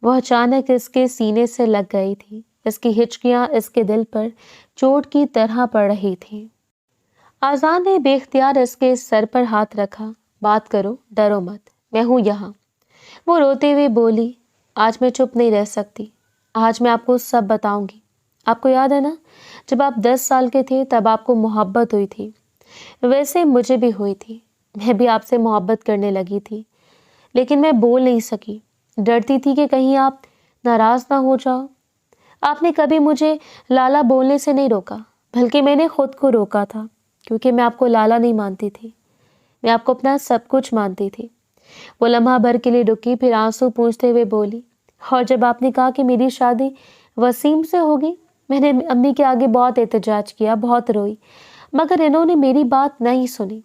वह अचानक इसके सीने से लग गई थी। इसकी हिचकियां इसके दिल पर चोट की तरह पड़ रही थी। आजान ने बेख्तियार इसके सर पर हाथ रखा। बात करो, डरो मत, मैं हूं यहाँ। वो रोते हुए बोली, आज मैं चुप नहीं रह सकती। आज मैं आपको सब बताऊंगी। आपको याद है ना, जब आप 10 साल के थे तब आपको मोहब्बत हुई थी। वैसे मुझे भी हुई थी। मैं भी आपसे मोहब्बत करने लगी थी, लेकिन मैं बोल नहीं सकी। डरती थी कि कहीं आप नाराज ना हो जाओ। आपने कभी मुझे लाला बोलने से नहीं रोका, बल्कि मैंने खुद को रोका था, क्योंकि मैं आपको लाला नहीं मानती थी। मैं आपको अपना सब कुछ मानती थी। वो लम्हा भर के लिए रुकी, फिर आंसू पूंछते हुए बोली, और जब आपने कहा कि मेरी शादी वसीम से होगी, मैंने अम्मी के आगे बहुत एहतजाज किया, बहुत रोई, मगर इन्होंने मेरी बात नहीं सुनी।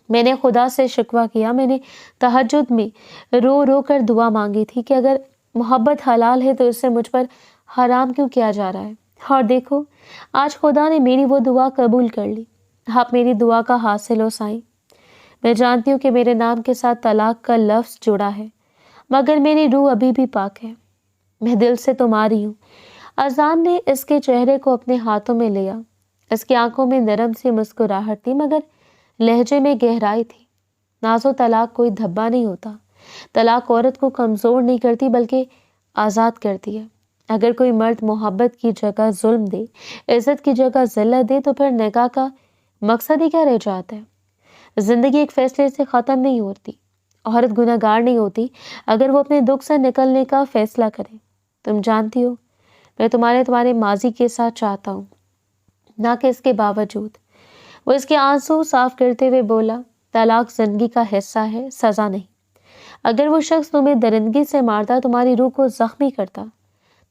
मैंने खुदा से शिकवा किया, मैंने तहज्जुद में रो रो कर दुआ मांगी थी कि अगर मोहब्बत हलाल है तो इससे मुझ पर हराम क्यों किया जा रहा है। और देखो, आज खुदा ने मेरी वो दुआ कबूल कर ली। आप मेरी दुआ का हासिल हो साईं। मैं जानती हूँ कि मेरे नाम के साथ तलाक का लफ्ज़ जुड़ा है, मगर मेरी रूह अभी भी पाक है। मैं दिल से तुम्हारी हूँ। अजान ने इसके चेहरे को अपने हाथों में लिया। इसकी आंखों में नरम सी मुस्कुराहट थी, मगर लहजे में गहराई थी। नाज़ो, तलाक कोई धब्बा नहीं होता। तलाक औरत को कमज़ोर नहीं करती बल्कि आज़ाद करती है। अगर कोई मर्द मोहब्बत की जगह जुल्म दे, इज्जत की जगह ज़िल्लत दे, तो फिर निकाह का मकसद ही क्या रह जाता है। जिंदगी एक फैसले से ख़त्म नहीं होती। औरत गुनहगार नहीं होती अगर वो अपने दुख से निकलने का फैसला करे। तुम जानती हो, मैं तुम्हारे माजी के साथ चाहता हूँ, ना कि इसके बावजूद। वो इसके आंसू साफ करते हुए बोला, तलाक जिंदगी का हिस्सा है, सज़ा नहीं। अगर वो शख्स तुम्हें दरिंदगी से मारता, तुम्हारी रूह को जख्मी करता,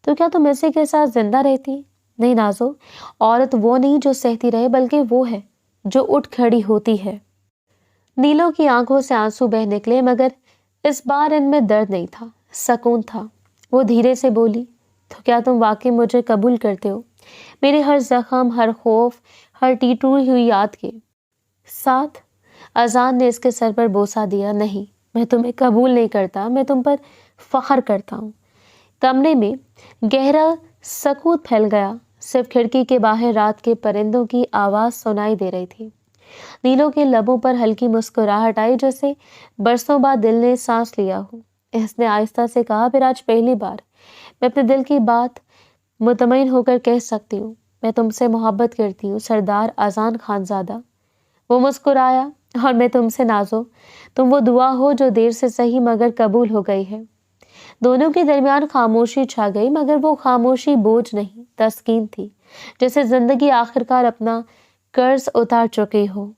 तो क्या तुम इसी के साथ जिंदा रहती? नहीं नाज़ो, औरत वो नहीं जो सहती रहे, बल्कि वो है जो उठ खड़ी होती है। नीलो की आंखों से आंसू बह निकले, मगर इस बार इनमें दर्द नहीं था, सकून था। वो धीरे से बोली, तो क्या तुम वाकई मुझे कबूल करते हो? मेरे हर जख्म, हर खौफ, हर टूटी हुई याद के साथ। अजान ने इसके सर पर बोसा दिया। नहीं, मैं तुम्हें कबूल नहीं करता, मैं तुम पर फख्र करता हूँ। कमरे में गहरा सकूत फैल गया। सिर्फ खिड़की के बाहर रात के परिंदों की आवाज़ सुनाई दे रही थी। नीलो के लबों पर हल्की मुस्कुराहट आई, जैसे बरसों बाद दिल ने सांस लिया हो। इसने आहिस्ता से कहा, फिर आज पहली बार मैं अपने दिल की बात मुतमईन होकर कह सकती हूँ। मैं तुमसे मोहब्बत करती हूँ, सरदार अजान खानजादा। वो मुस्कुराया, और मैं तुमसे नाज़ो, तुम वो दुआ हो जो देर से सही मगर कबूल हो गई है। दोनों के दरमियान खामोशी छा गई, मगर वो खामोशी बोझ नहीं, तस्कीन थी, जैसे जिंदगी आखिरकार अपना कर्ज उतार चुकी हो।